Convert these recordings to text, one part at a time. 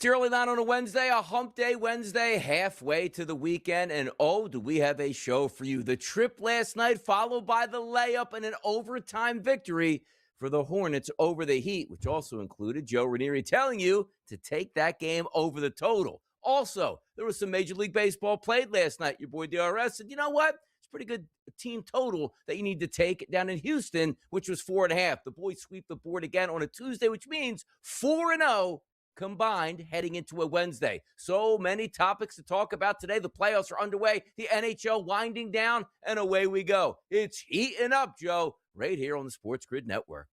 It's early night on a Wednesday, a hump day Wednesday, halfway to the weekend, and oh, do we have a show for you. The trip last night followed by the layup and an overtime victory for the Hornets over the Heat, which also included Joe Ranieri telling you to take that game over the total. Also, there was some Major League Baseball played last night. Your boy DRS said, you know what? It's a pretty good team total that you need to take down in Houston, which was 4.5. The boys sweep the board again on a Tuesday, which means 4-0 combined heading into a Wednesday. So many topics to talk about today. The playoffs are underway, the NHL winding down, and away we go. It's heating up, Joe, right here on the SportsGrid Network.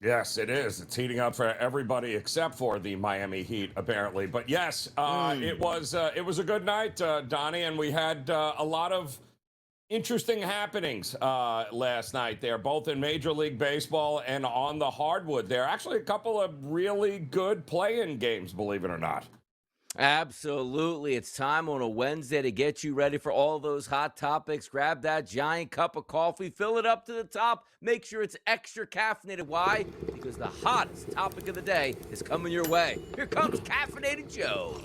Yes, it is. It's heating up for everybody except for the Miami Heat, apparently. But yes, it was a good night, Donnie, and we had a lot of interesting happenings last night there, both in Major League Baseball and on the hardwood. There are actually a couple of really good play-in games, believe it or not. Absolutely. It's time on a Wednesday to get you ready for all those hot topics. Grab that giant cup of coffee, fill it up to the top, make sure it's extra caffeinated. Why? Because the hottest topic of the day is coming your way. Here comes Caffeinated Joe.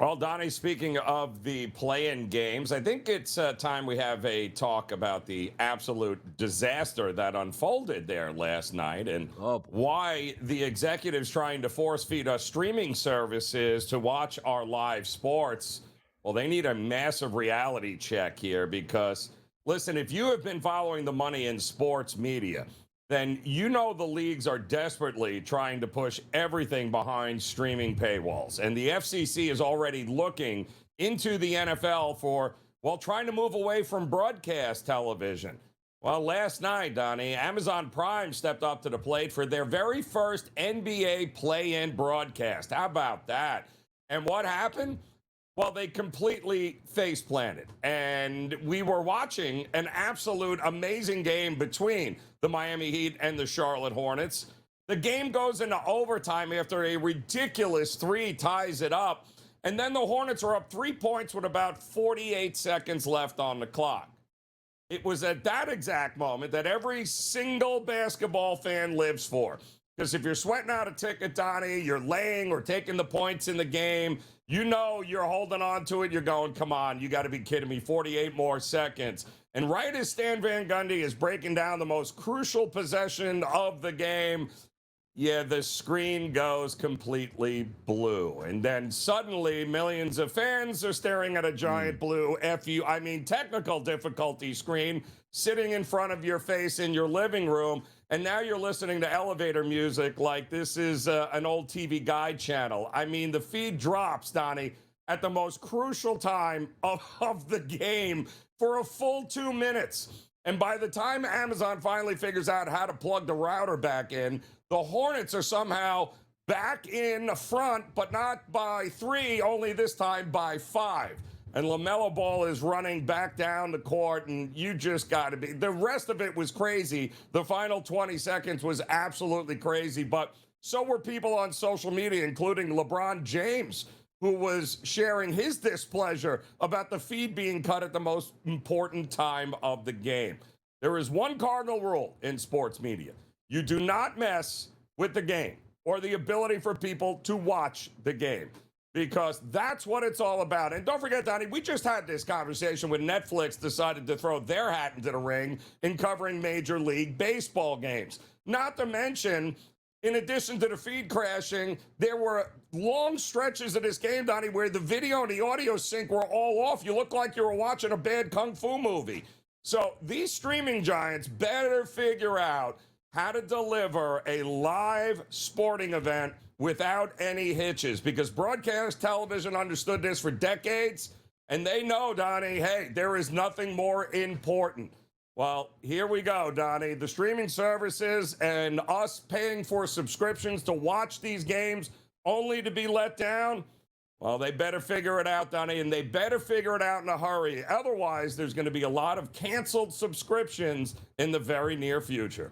Well, Donnie, speaking of the play-in games, I think it's time we have a talk about the absolute disaster that unfolded there last night and why the executives trying to force-feed us streaming services to watch our live sports, well, they need a massive reality check here because, listen, if you have been following the money in sports media, then you know the leagues are desperately trying to push everything behind streaming paywalls. And the FCC is already looking into the NFL for, well, trying to move away from broadcast television. Well, last night, Donnie, Amazon Prime stepped up to the plate for their very first NBA play-in broadcast. How about that? And what happened? Well, they completely face-planted, and we were watching an absolute amazing game between the Miami Heat and the Charlotte Hornets. The game goes into overtime after a ridiculous 3 ties it up, and then the Hornets are up 3 points with about 48 seconds left on the clock. It was at that exact moment that every single basketball fan lives for. Because if you're sweating out a ticket, Donnie, you're laying or taking the points in the game, you know you're holding on to it. You're going, come on, you got to be kidding me, 48 more seconds. And right as Stan Van Gundy is breaking down the most crucial possession of the game, the screen goes completely blue. And then suddenly millions of fans are staring at a giant blue technical difficulty screen sitting in front of your face in your living room. And now you're listening to elevator music like this is an old TV guide channel. I mean, the feed drops, Donnie, at the most crucial time of the game for a full 2 minutes. And by the time Amazon finally figures out how to plug the router back in, the Hornets are somehow back in the front, but not by 3, only this time by 5. And LaMelo Ball is running back down the court, and you just got to be. The rest of it was crazy. The final 20 seconds was absolutely crazy, but so were people on social media, including LeBron James, who was sharing his displeasure about the feed being cut at the most important time of the game. There is one cardinal rule in sports media. You do not mess with the game or the ability for people to watch the game, because that's what it's all about. And don't forget, Donnie, we just had this conversation when Netflix decided to throw their hat into the ring in covering Major League Baseball games. Not to mention, in addition to the feed crashing, there were long stretches of this game, Donnie, where the video and the audio sync were all off. You look like you were watching a bad kung fu movie. So these streaming giants better figure out how to deliver a live sporting event without any hitches, because broadcast television understood this for decades, and they know, Donnie, hey, there is nothing more important. Well, here we go, Donnie. The streaming services and us paying for subscriptions to watch these games only to be let down. Well, they better figure it out, Donnie, and they better figure it out in a hurry. Otherwise, there's going to be a lot of canceled subscriptions in the very near future.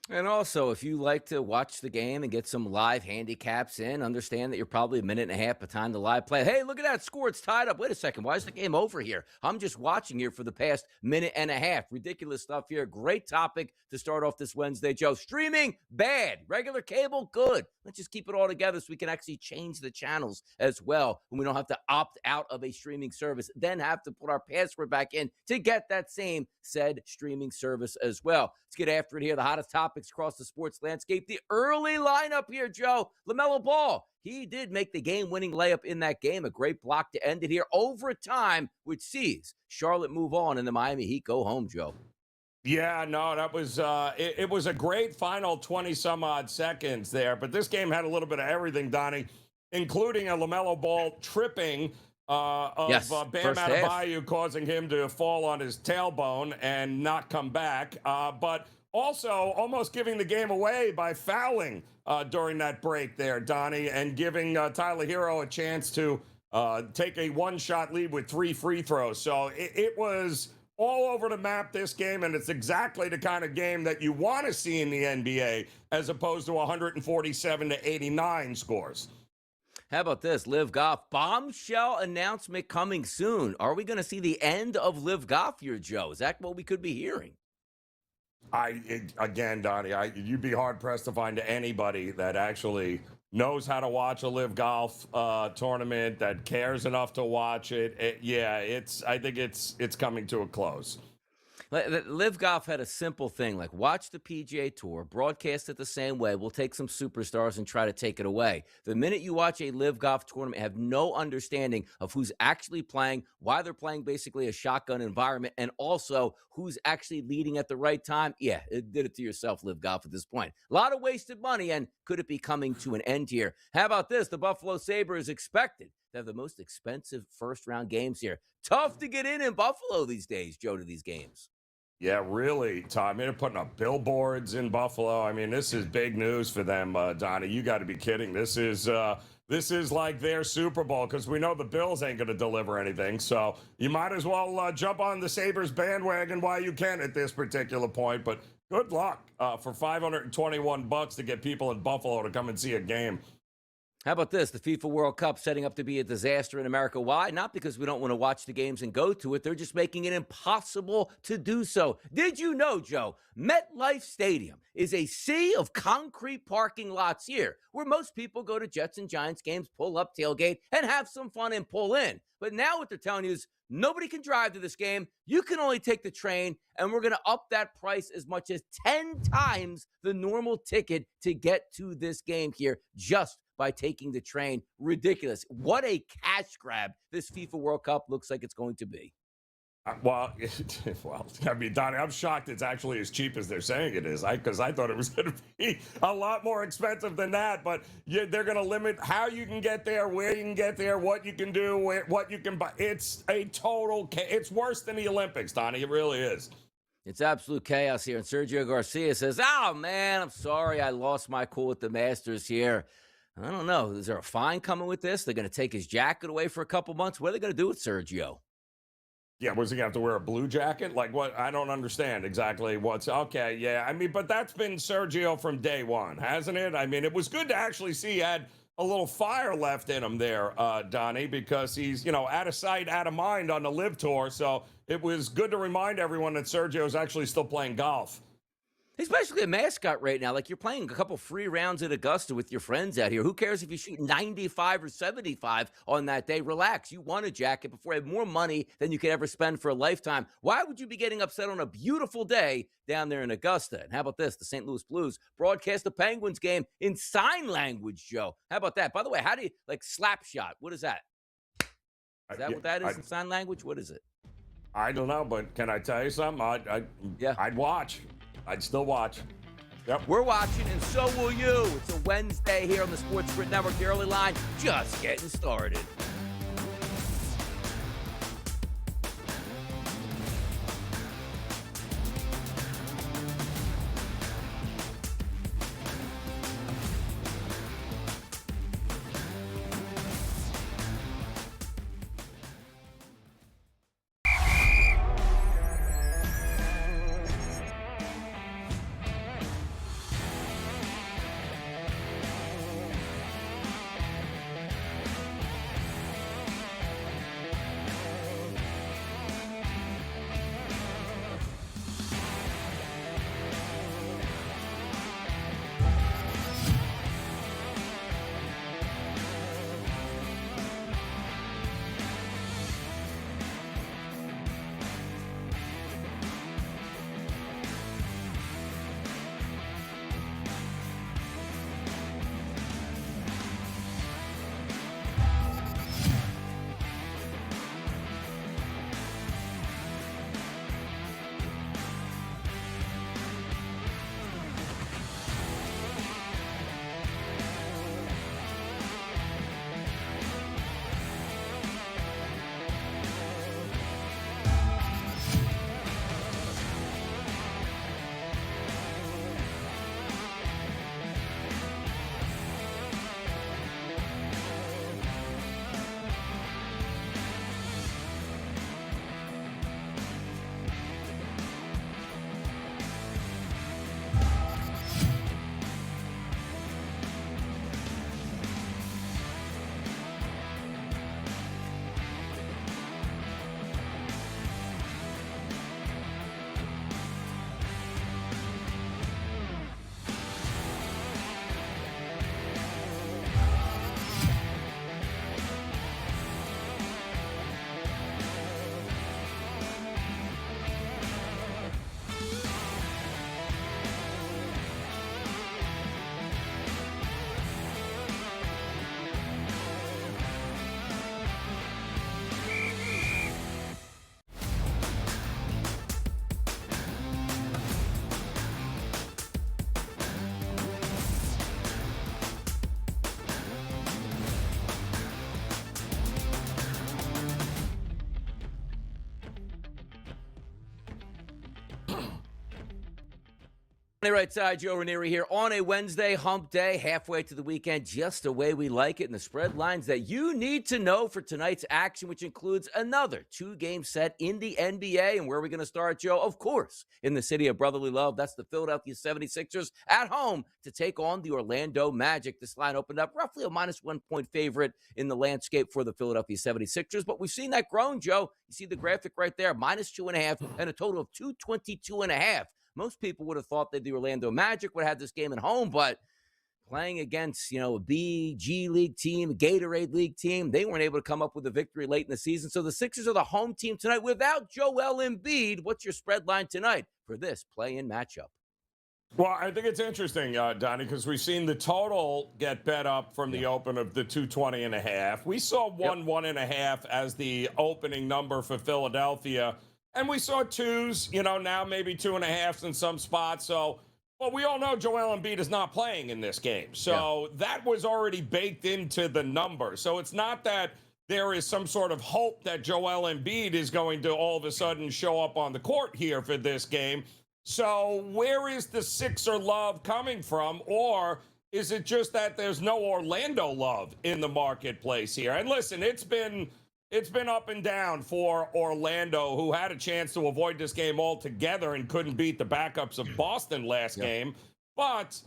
And also, if you like to watch the game and get some live handicaps in, understand that you're probably a minute and a half behind the live play. Hey, look at that score. It's tied up. Wait a second. Why is the game over here? I'm just watching here for the past minute and a half. Ridiculous stuff here. Great topic to start off this Wednesday, Joe. Streaming, bad. Regular cable, good. Let's just keep it all together so we can actually change the channels as well. And we don't have to opt out of a streaming service, then have to put our password back in to get that same said streaming service as well. Let's get after it here. The hottest topics across the sports landscape. The early lineup here, Joe. LaMelo Ball. He did make the game-winning layup in that game. A great block to end it here. Overtime, which sees Charlotte move on and the Miami Heat go home, Joe. Yeah, no, that was it was a great final 20 some odd seconds there, but this game had a little bit of everything, Donnie, including a LaMelo Ball tripping of Bam Adebayo, causing him to fall on his tailbone and not come back, but also almost giving the game away by fouling during that break there, Donnie, and giving Tyler Hero a chance to take a one-shot lead with 3 free throws. So it was all over the map, this game, and it's exactly the kind of game that you want to see in the NBA as opposed to 147-89 scores. How about this? Liv Golf bombshell announcement coming soon. Are we going to see the end of Liv Golf here, Joe? Is that what we could be hearing? Again, Donnie, you'd be hard pressed to find anybody that actually knows how to watch a Live Golf tournament, that cares enough to watch it. I think it's coming to a close. Live Golf had a simple thing, like watch the PGA Tour, broadcast it the same way. We'll take some superstars and try to take it away. The minute you watch a Live Golf tournament, have no understanding of who's actually playing, why they're playing basically a shotgun environment, and also who's actually leading at the right time. Yeah, it did it to yourself, Live Golf, at this point. A lot of wasted money, and could it be coming to an end here? How about this? The Buffalo Sabres is expected to have the most expensive first-round games here. Tough to get in Buffalo these days, Joe, to these games. Yeah, really, Tom. I mean, they're putting up billboards in Buffalo. I mean, this is big news for them, Donnie. You got to be kidding. This is like their Super Bowl, because we know the Bills ain't going to deliver anything. So you might as well jump on the Sabres bandwagon while you can at this particular point. But good luck for $521 to get people in Buffalo to come and see a game. How about this? The FIFA World Cup setting up to be a disaster in America. Why? Not because we don't want to watch the games and go to it. They're just making it impossible to do so. Did you know, Joe, MetLife Stadium is a sea of concrete parking lots here, where most people go to Jets and Giants games, pull up, tailgate, and have some fun and pull in. But now what they're telling you is nobody can drive to this game. You can only take the train, and we're going to up that price as much as 10 times the normal ticket to get to this game here, just by taking the train. Ridiculous. What a cash grab this FIFA World Cup looks like it's going to be. Well, I mean, Donnie, I'm shocked it's actually as cheap as they're saying it is. Because I thought it was going to be a lot more expensive than that. But they're going to limit how you can get there, where you can get there, what you can do, what you can buy. It's a total it's worse than the Olympics, Donnie. It really is. It's absolute chaos here. And Sergio Garcia says, oh, man, I'm sorry I lost my cool with the Masters here. I don't know. Is there a fine coming with this? They're going to take his jacket away for a couple months. What are they going to do with Sergio? Yeah, was he going to have to wear a blue jacket? Like what? I don't understand exactly what's... Okay, yeah. I mean, but that's been Sergio from day one, hasn't it? I mean, it was good to actually see he had a little fire left in him there, Donnie, because he's, out of sight, out of mind on the Live Tour. So it was good to remind everyone that Sergio is actually still playing golf. He's basically a mascot right now. Like, you're playing a couple free rounds at Augusta with your friends out here. Who cares if you shoot 95 or 75 on that day? Relax. You won a jacket before. You have more money than you could ever spend for a lifetime. Why would you be getting upset on a beautiful day down there in Augusta? And how about this? The St. Louis Blues broadcast the Penguins game in sign language, Joe. How about that? By the way, how do you, slap shot? What is that? Is that what that is in sign language? What is it? I don't know, but can I tell you something? I'd watch. I'd still watch. Yep. We're watching, and so will you. It's a Wednesday here on the SportsGrid Network. The early line just getting started. On the right side, Joe Ranieri here on a Wednesday, hump day, halfway to the weekend, just the way we like it. And the spread lines that you need to know for tonight's action, which includes another two-game set in the NBA. And where are we going to start, Joe? Of course, in the city of brotherly love. That's the Philadelphia 76ers at home to take on the Orlando Magic. This line opened up roughly a -1-point favorite in the landscape for the Philadelphia 76ers. But we've seen that grown, Joe. You see the graphic right there, -2.5 and a total of 222.5. Most people would have thought that the Orlando Magic would have had this game at home, but playing against, a BG League team, a Gatorade League team, they weren't able to come up with a victory late in the season. So the Sixers are the home team tonight without Joel Embiid. What's your spread line tonight for this play-in matchup? Well, I think it's interesting, Donnie, because we've seen the total get bet up from the open of the 220.5. We saw 1.5 as the opening number for Philadelphia. And we saw twos, now maybe 2.5s in some spots. So, well, we all know Joel Embiid is not playing in this game. So that was already baked into the number. So it's not that there is some sort of hope that Joel Embiid is going to all of a sudden show up on the court here for this game. So where is the Sixer love coming from? Or is it just that there's no Orlando love in the marketplace here? And listen, it's been up and down for Orlando, who had a chance to avoid this game altogether and couldn't beat the backups of Boston last game. But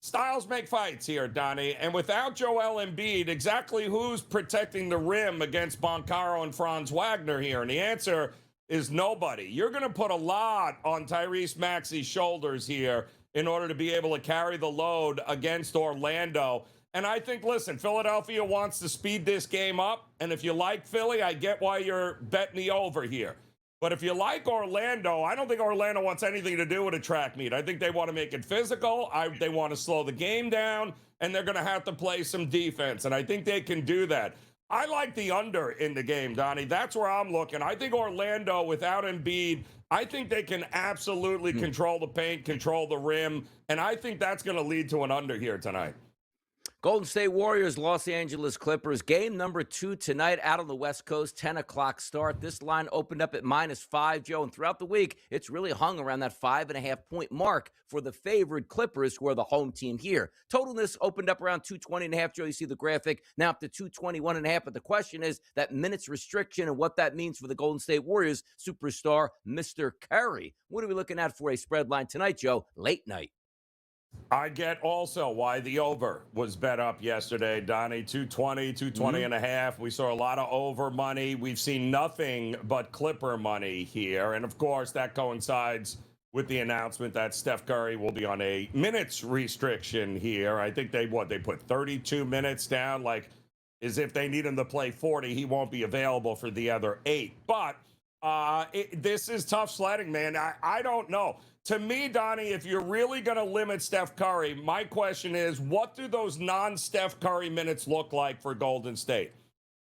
styles make fights here, Donnie. And without Joel Embiid, exactly who's protecting the rim against Boncaro and Franz Wagner here? And the answer is nobody. You're going to put a lot on Tyrese Maxey's shoulders here in order to be able to carry the load against Orlando. And I think, listen, Philadelphia wants to speed this game up. And if you like Philly, I get why you're betting the over here. But if you like Orlando, I don't think Orlando wants anything to do with a track meet. I think they want to make it physical. They want to slow the game down, and they're going to have to play some defense. And I think they can do that. I like the under in the game, Donnie. That's where I'm looking. I think Orlando, without Embiid, I think they can absolutely control the paint, control the rim. And I think that's going to lead to an under here tonight. Golden State Warriors, Los Angeles Clippers. Game number 2 tonight out on the West Coast, 10 o'clock start. This line opened up at -5, Joe, and throughout the week, it's really hung around that 5.5-point mark for the favored Clippers, who are the home team here. Total this opened up around 220.5, Joe. You see the graphic, now up to 221.5, but the question is that minutes restriction and what that means for the Golden State Warriors superstar, Mr. Curry. What are we looking at for a spread line tonight, Joe? Late night. I get also why the over was bet up yesterday, Donnie. 220.5. We saw a lot of over money. We've seen nothing but Clipper money here. And, of course, that coincides with the announcement that Steph Curry will be on a minutes restriction here. I think they put 32 minutes down, like as if they need him to play 40. He won't be available for the other 8. But this is tough sledding, man. I don't know. To me, Donnie, if you're really going to limit Steph Curry, my question is, what do those non-Steph Curry minutes look like for Golden State?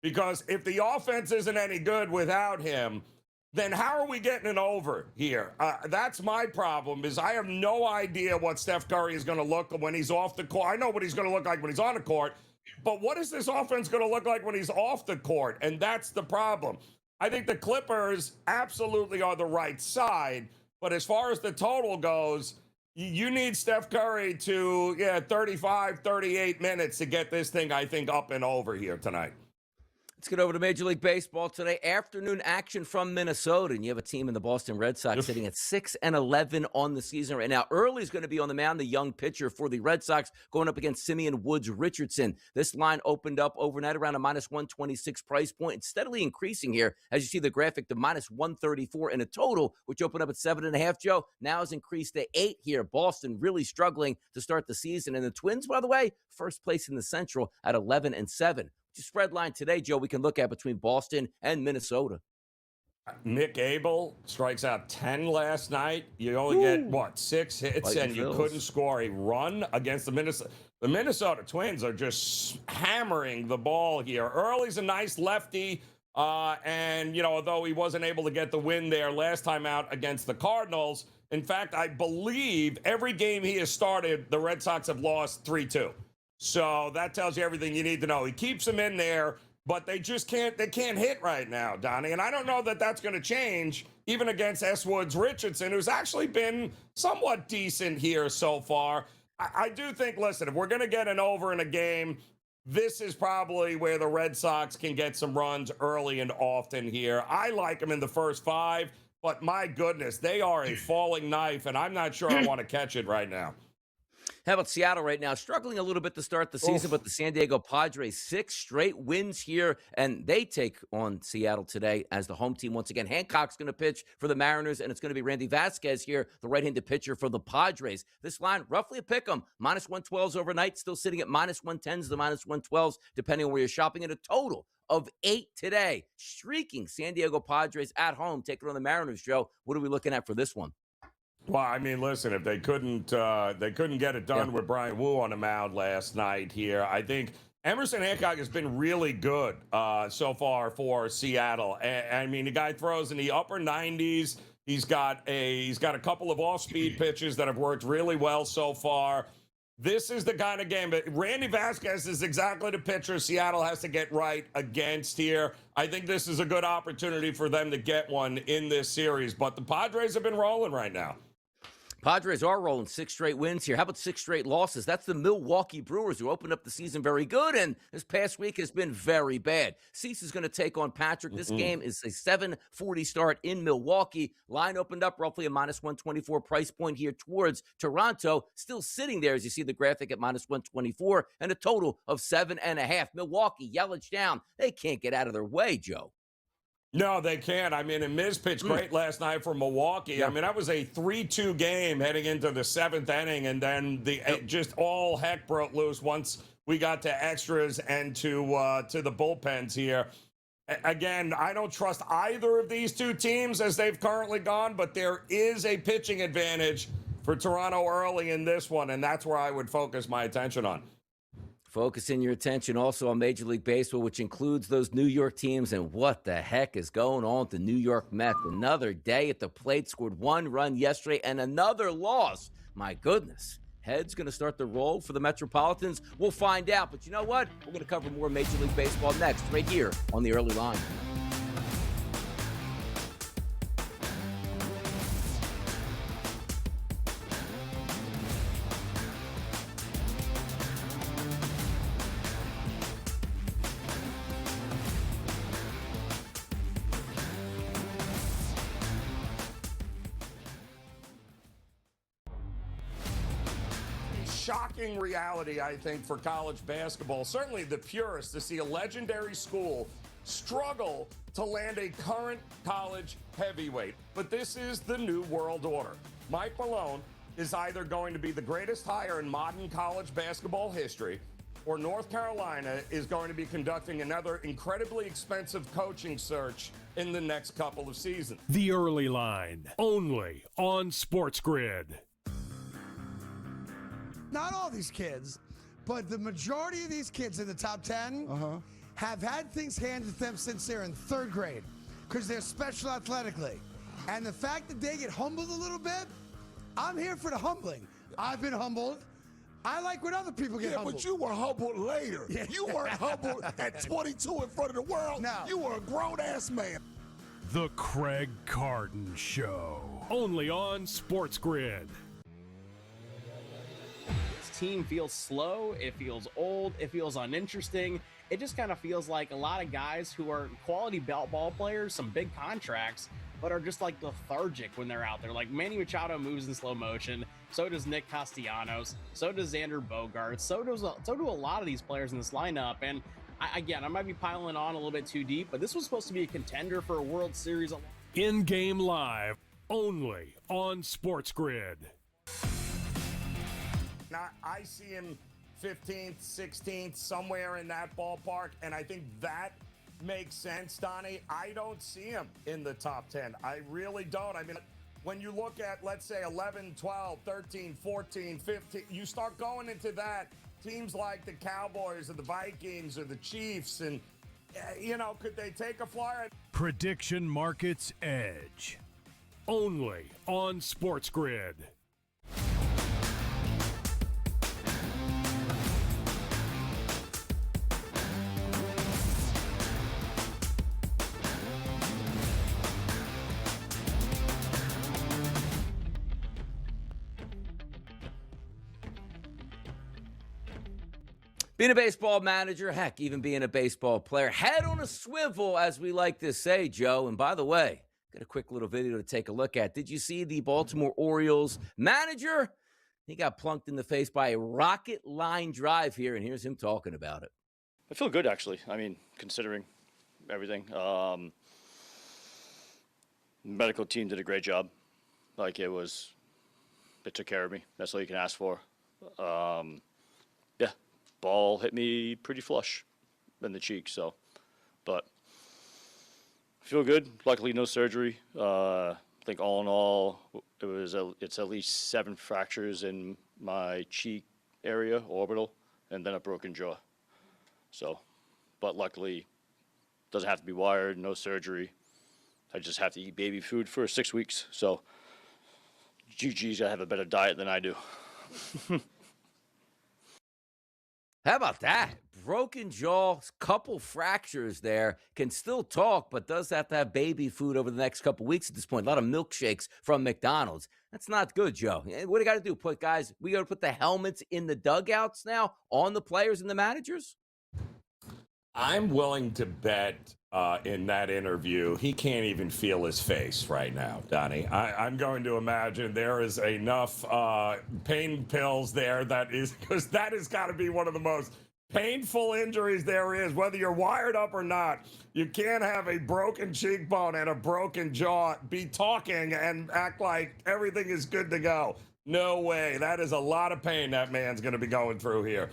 Because if the offense isn't any good without him, then how are we getting an over here? That's my problem, is I have no idea what Steph Curry is going to look when he's off the court. I know what he's going to look like when he's on the court, but what is this offense going to look like when he's off the court? And that's the problem. I think the Clippers absolutely are the right side. But as far as the total goes, you need Steph Curry to 35, 38 minutes to get this thing, I think, up and over here tonight. Let's get over to Major League Baseball today. Afternoon action from Minnesota, and you have a team in the Boston Red Sox sitting at 6-11 on the season right now. Early is going to be on the mound, the young pitcher for the Red Sox, going up against Simeon Woods Richardson. This line opened up overnight around a -126 price point. It's steadily increasing here, as you see the graphic, to -134 in a total, which opened up at 7.5, Joe. Now has increased to 8 here. Boston really struggling to start the season. And the Twins, by the way, first place in the Central at 11-7. Spread line today, Joe, we can look at between Boston and Minnesota. Nick Abel strikes out 10 last night. You only get, 6 hits, and you couldn't score a run against the Minnesota. The Minnesota Twins are just hammering the ball here. Early's a nice lefty, and, although he wasn't able to get the win there last time out against the Cardinals, in fact, I believe every game he has started, the Red Sox have lost 3-2. So that tells you everything you need to know. He keeps them in there. but they just can't hit right now, Donnie. And I don't know that that's going to change even against S. Woods Richardson, who's actually been somewhat decent here so far. I do think, listen, if we're going to get an over in a game, this is probably where the Red Sox can get some runs early and often here. I like them in the first 5, but my goodness, they are a falling knife, and I'm not sure I want to catch it right now. How about Seattle right now? Struggling a little bit to start the season, but the San Diego Padres, 6 straight wins here, and they take on Seattle today as the home team once again. Hancock's going to pitch for the Mariners, and it's going to be Randy Vasquez here, the right-handed pitcher for the Padres. This line, roughly a pick 'em, -112s overnight, still sitting at -110s to -112s, depending on where you're shopping, at a total of 8 today. Streaking San Diego Padres at home, taking on the Mariners, Joe. What are we looking at for this one? Well, I mean, listen, if they couldn't get it done with Brian Wu on the mound last night here, I think Emerson Hancock has been really good so far for Seattle. I mean, the guy throws in the upper 90s. He's got a couple of off-speed pitches that have worked really well so far. This is the kind of game that Randy Vasquez is exactly the pitcher Seattle has to get right against here. I think this is a good opportunity for them to get one in this series, but the Padres have been rolling right now. Padres are rolling 6 straight wins here. How about 6 straight losses? That's the Milwaukee Brewers, who opened up the season very good, and this past week has been very bad. Cease is going to take on Patrick. This game is a 7:40 start in Milwaukee. Line opened up roughly a -124 price point here towards Toronto. Still sitting there, as you see the graphic, at -124, and a total of 7.5. Milwaukee, Yelich down. They can't get out of their way, Joe. No, they can't. I mean, and Miz pitched great last night for Milwaukee. Yeah. I mean, that was a 3-2 game heading into the 7th inning, and then just all heck broke loose once we got to extras and to the bullpens here. Again, I don't trust either of these two teams as they've currently gone, but there is a pitching advantage for Toronto early in this one, and that's where I would focus my attention on. Focusing your attention also on Major League Baseball, which includes those New York teams. And what the heck is going on with the New York Mets? Another day at the plate, scored 1 run yesterday, and another loss. My goodness. Head's going to start the roll for the Metropolitans. We'll find out. But you know what? We're going to cover more Major League Baseball next, right here on the Early Line. Shocking reality, I think, for college basketball. Certainly the purists, to see a legendary school struggle to land a current college heavyweight. But this is the new world order. Mike Malone is either going to be the greatest hire in modern college basketball history, or North Carolina is going to be conducting another incredibly expensive coaching search in the next couple of seasons. The Early Line, only on SportsGrid. Not all these kids, but the majority of these kids in the top 10 have had things handed to them since they're in 3rd grade because they're special athletically. And the fact that they get humbled a little bit, I'm here for the humbling. I've been humbled. I like when other people get humbled. But you were humbled later. Yeah. You weren't humbled at 22 in front of the world. No. You were a grown-ass man. The Craig Carton Show, only on SportsGrid. Team feels slow, it feels old, it feels uninteresting. It just kind of feels like a lot of guys who are quality ball players, some big contracts, but are just like lethargic when they're out there. Like Manny Machado moves in slow motion, so does Nick Castellanos, so does Xander Bogaerts, so do a lot of these players in this lineup. And I might be piling on a little bit too deep, but this was supposed to be a contender for a World Series. In-game live, only on SportsGrid. I see him 15th, 16th, somewhere in that ballpark, and I think that makes sense, Donnie. I don't see him in the top 10. I really don't. I mean, when you look at, let's say, 11, 12, 13, 14, 15, you start going into that, teams like the Cowboys or the Vikings or the Chiefs, and, could they take a flyer? Prediction Markets Edge, only on SportsGrid. Being a baseball manager, heck, even being a baseball player, head on a swivel, as we like to say, Joe. And by the way, got a quick little video to take a look at. Did you see the Baltimore Orioles manager? He got plunked in the face by a rocket line drive here, and here's him talking about it. I feel good, actually. I mean, considering everything. Medical team did a great job. Like, they took care of me. That's all you can ask for. Yeah, ball hit me pretty flush in the cheek, but I feel good. Luckily, no surgery. I think all in all, it's at least 7 fractures in my cheek area, orbital, and then a broken jaw. So, but luckily, doesn't have to be wired, no surgery. I just have to eat baby food for 6 weeks. So, GG's, I have a better diet than I do. How about that? Broken jaw, couple fractures there, can still talk, but does have to have baby food over the next couple weeks at this point. A lot of milkshakes from McDonald's. That's not good, Joe. What do you got to do? We got to put the helmets in the dugouts now on the players and the managers? I'm willing to bet in that interview, he can't even feel his face right now, Donnie. I'm going to imagine there is enough pain pills there because that has got to be one of the most painful injuries there is, whether you're wired up or not. You can't have a broken cheekbone and a broken jaw, be talking and act like everything is good to go. No way. That is a lot of pain that man's going to be going through here.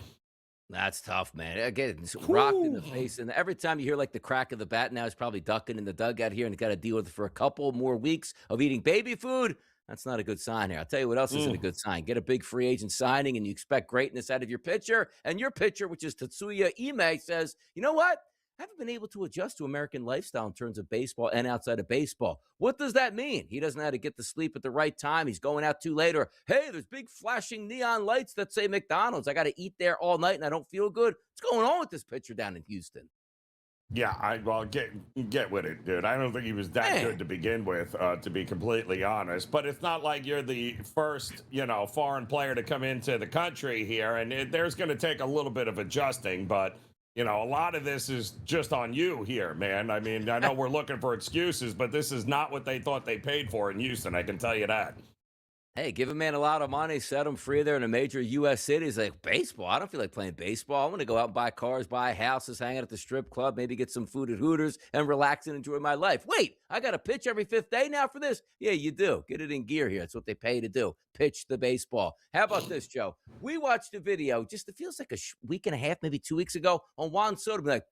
That's tough, man. Again, it's rocked in the face. And every time you hear like the crack of the bat, now he's probably ducking in the dugout here and he's got to deal with it for a couple more weeks of eating baby food. That's not a good sign here. I'll tell you what else isn't a good sign. Get a big free agent signing and you expect greatness out of your pitcher. And your pitcher, which is Tatsuya Ime, says, you know what? I haven't been able to adjust to American lifestyle in terms of baseball and outside of baseball. What does that mean? He doesn't know how to get to sleep at the right time. He's going out too late. Or, hey, there's big flashing neon lights that say McDonald's. I got to eat there all night and I don't feel good. What's going on with this pitcher down in Houston? Yeah, get with it, dude. I don't think he was that good to begin with, to be completely honest. But it's not like you're the first, foreign player to come into the country here. And there's going to take a little bit of adjusting, but a lot of this is just on you here, man. I mean, I know we're looking for excuses, but this is not what they thought they paid for in Houston. I can tell you that. Hey, give a man a lot of money, set him free there in a major U.S. city. He's like, baseball? I don't feel like playing baseball. I want to go out and buy cars, buy houses, hang out at the strip club, maybe get some food at Hooters and relax and enjoy my life. Wait, I got to pitch every 5th day now for this? Yeah, you do. Get it in gear here. That's what they pay to do. Pitch the baseball. How about this, Joe? We watched a video, it feels like a week and a half, maybe 2 weeks ago, on Juan Soto. Be like,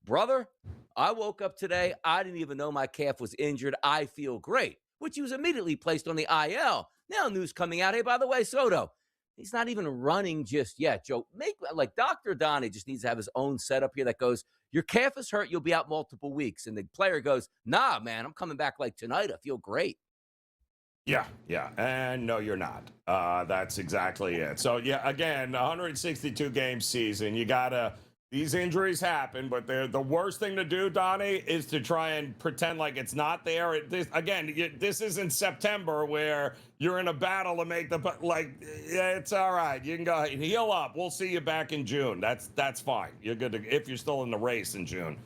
brother, I woke up today. I didn't even know my calf was injured. I feel great, which he was immediately placed on the IL. Now news coming out, hey, by the way, Soto, he's not even running just yet, Joe. Like Dr. Donnie just needs to have his own setup here that goes, your calf is hurt, you'll be out multiple weeks. And the player goes, nah, man, I'm coming back like tonight. I feel great. Yeah. And no, you're not. That's exactly it. So, yeah, again, 162 game season. These injuries happen, but the worst thing to do, Donnie, is to try and pretend like it's not there. This isn't September where you're in a battle to make it's all right. You can go ahead and heal up. We'll see you back in June. That's fine. You're good if you're still in the race in June.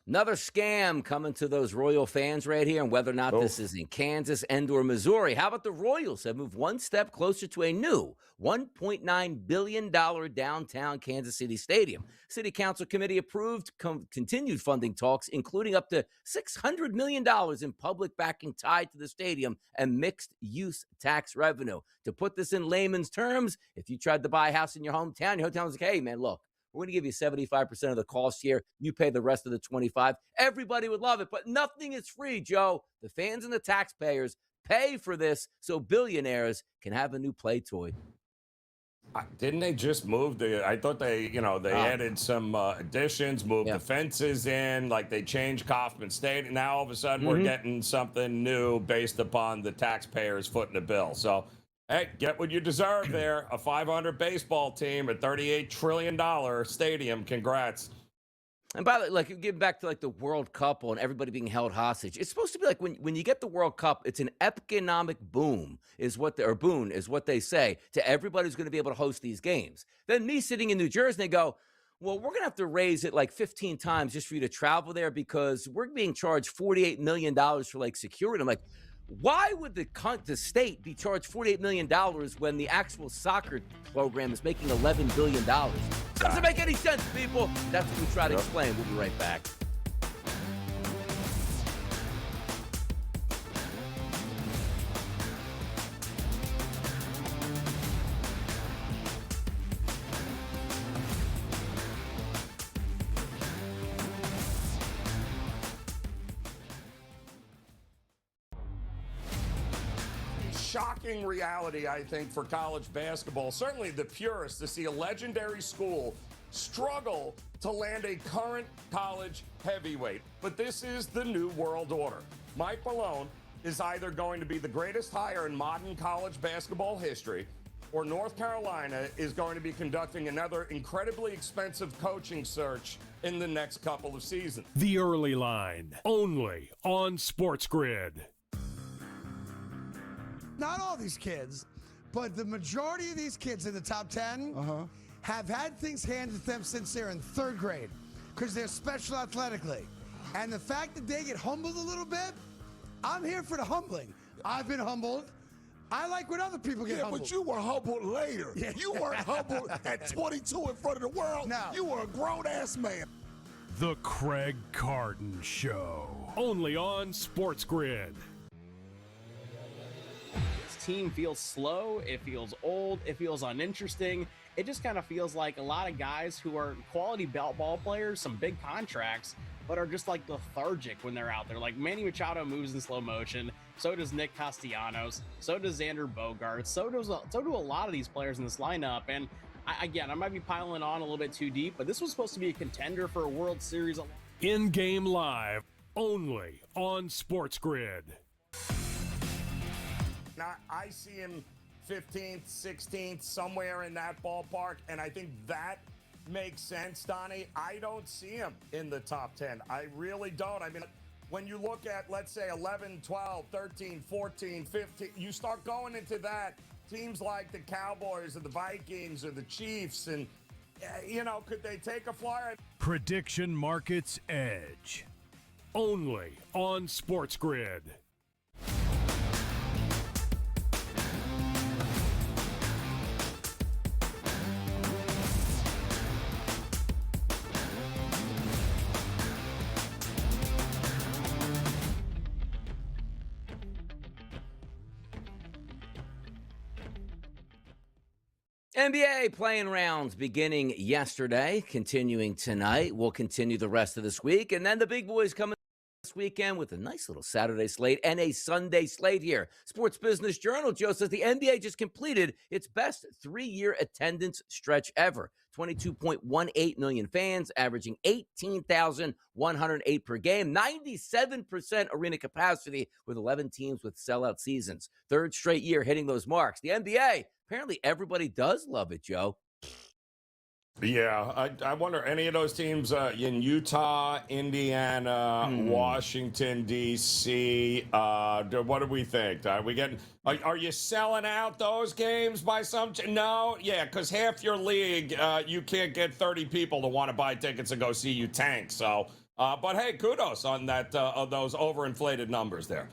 Another scam coming to those Royal fans right here, and whether or not this is in Kansas and or Missouri. How about the Royals have moved one step closer to a new $1.9 billion downtown Kansas City stadium? City Council committee approved continued funding talks, including up to $600 million in public backing tied to the stadium and mixed-use tax revenue. To put this in layman's terms, if you tried to buy a house in your hometown was like, hey, man, look, we're going to give you 75% of the cost here. You pay the rest of the 25. Everybody would love it, but nothing is free, Joe. The fans and the taxpayers pay for this so billionaires can have a new play toy. Didn't they just move I thought they added some additions, moved the fences in, like they changed Kauffman Stadium. Now all of a sudden we're getting something new based upon the taxpayers footing the bill. So, hey, get what you deserve there. A 500 baseball team, a $38 trillion stadium. Congrats. And by the way, like getting back to like the World Cup and everybody being held hostage, it's supposed to be like when you get the World Cup, it's an economic boom, is what or boon is what they say to everybody who's going to be able to host these games. Then me sitting in New Jersey, they go, well, we're going to have to raise it like 15 times just for you to travel there because we're being charged $48 million for like security. I'm like, why would the state be charged $48 million when the actual soccer program is making $11 billion? Doesn't make any sense, people. That's what we try to explain. We'll be right back. Shocking reality, I think, for college basketball. Certainly the purists to see a legendary school struggle to land a current college heavyweight. But this is the new world order. Mike Malone is either going to be the greatest hire in modern college basketball history, or North Carolina is going to be conducting another incredibly expensive coaching search in the next couple of seasons. The Early Line, only on SportsGrid. Not all these kids, but the majority of these kids in the top 10 have had things handed to them since they're in third grade because they're special athletically. And the fact that they get humbled a little bit, I'm here for the humbling. I've been humbled. I like when other people get humbled. But you were humbled later. Yeah. You weren't humbled at 22 in front of the world. No. You were a grown-ass man. The Craig Carton Show, only on SportsGrid. Team feels slow, it feels old, it feels uninteresting. It just kind of feels like a lot of guys who are quality ball players, some big contracts, but are just like lethargic when they're out there. Like Manny Machado moves in slow motion, so does Nick Castellanos, so does Xander Bogaerts, so do a lot of these players in this lineup. And I might be piling on a little bit too deep, but this was supposed to be a contender for a World Series. In-game live, only on SportsGrid. I see him 15th, 16th, somewhere in that ballpark, and I think that makes sense, Donnie. I don't see him in the top 10. I really don't. I mean, when you look at, let's say, 11, 12, 13, 14, 15, you start going into that, teams like the Cowboys or the Vikings or the Chiefs, and, could they take a flyer? Prediction Markets Edge, only on SportsGrid. NBA playing rounds beginning yesterday, continuing tonight. We'll continue the rest of this week. And then the big boys coming this weekend with a nice little Saturday slate and a Sunday slate here. Sports Business Journal, Joe, says the NBA just completed its best 3-year attendance stretch ever. 22.18 million fans, averaging 18,108 per game, 97% arena capacity with 11 teams with sellout seasons. Third straight year hitting those marks. The NBA, apparently everybody does love it, Joe. Yeah, I wonder, any of those teams in Utah, Indiana, Washington, D.C., what do we think? Are you selling out those games by some? No? Yeah, because half your league, you can't get 30 people to want to buy tickets and go see you tank. So, but hey, kudos on that, those overinflated numbers there.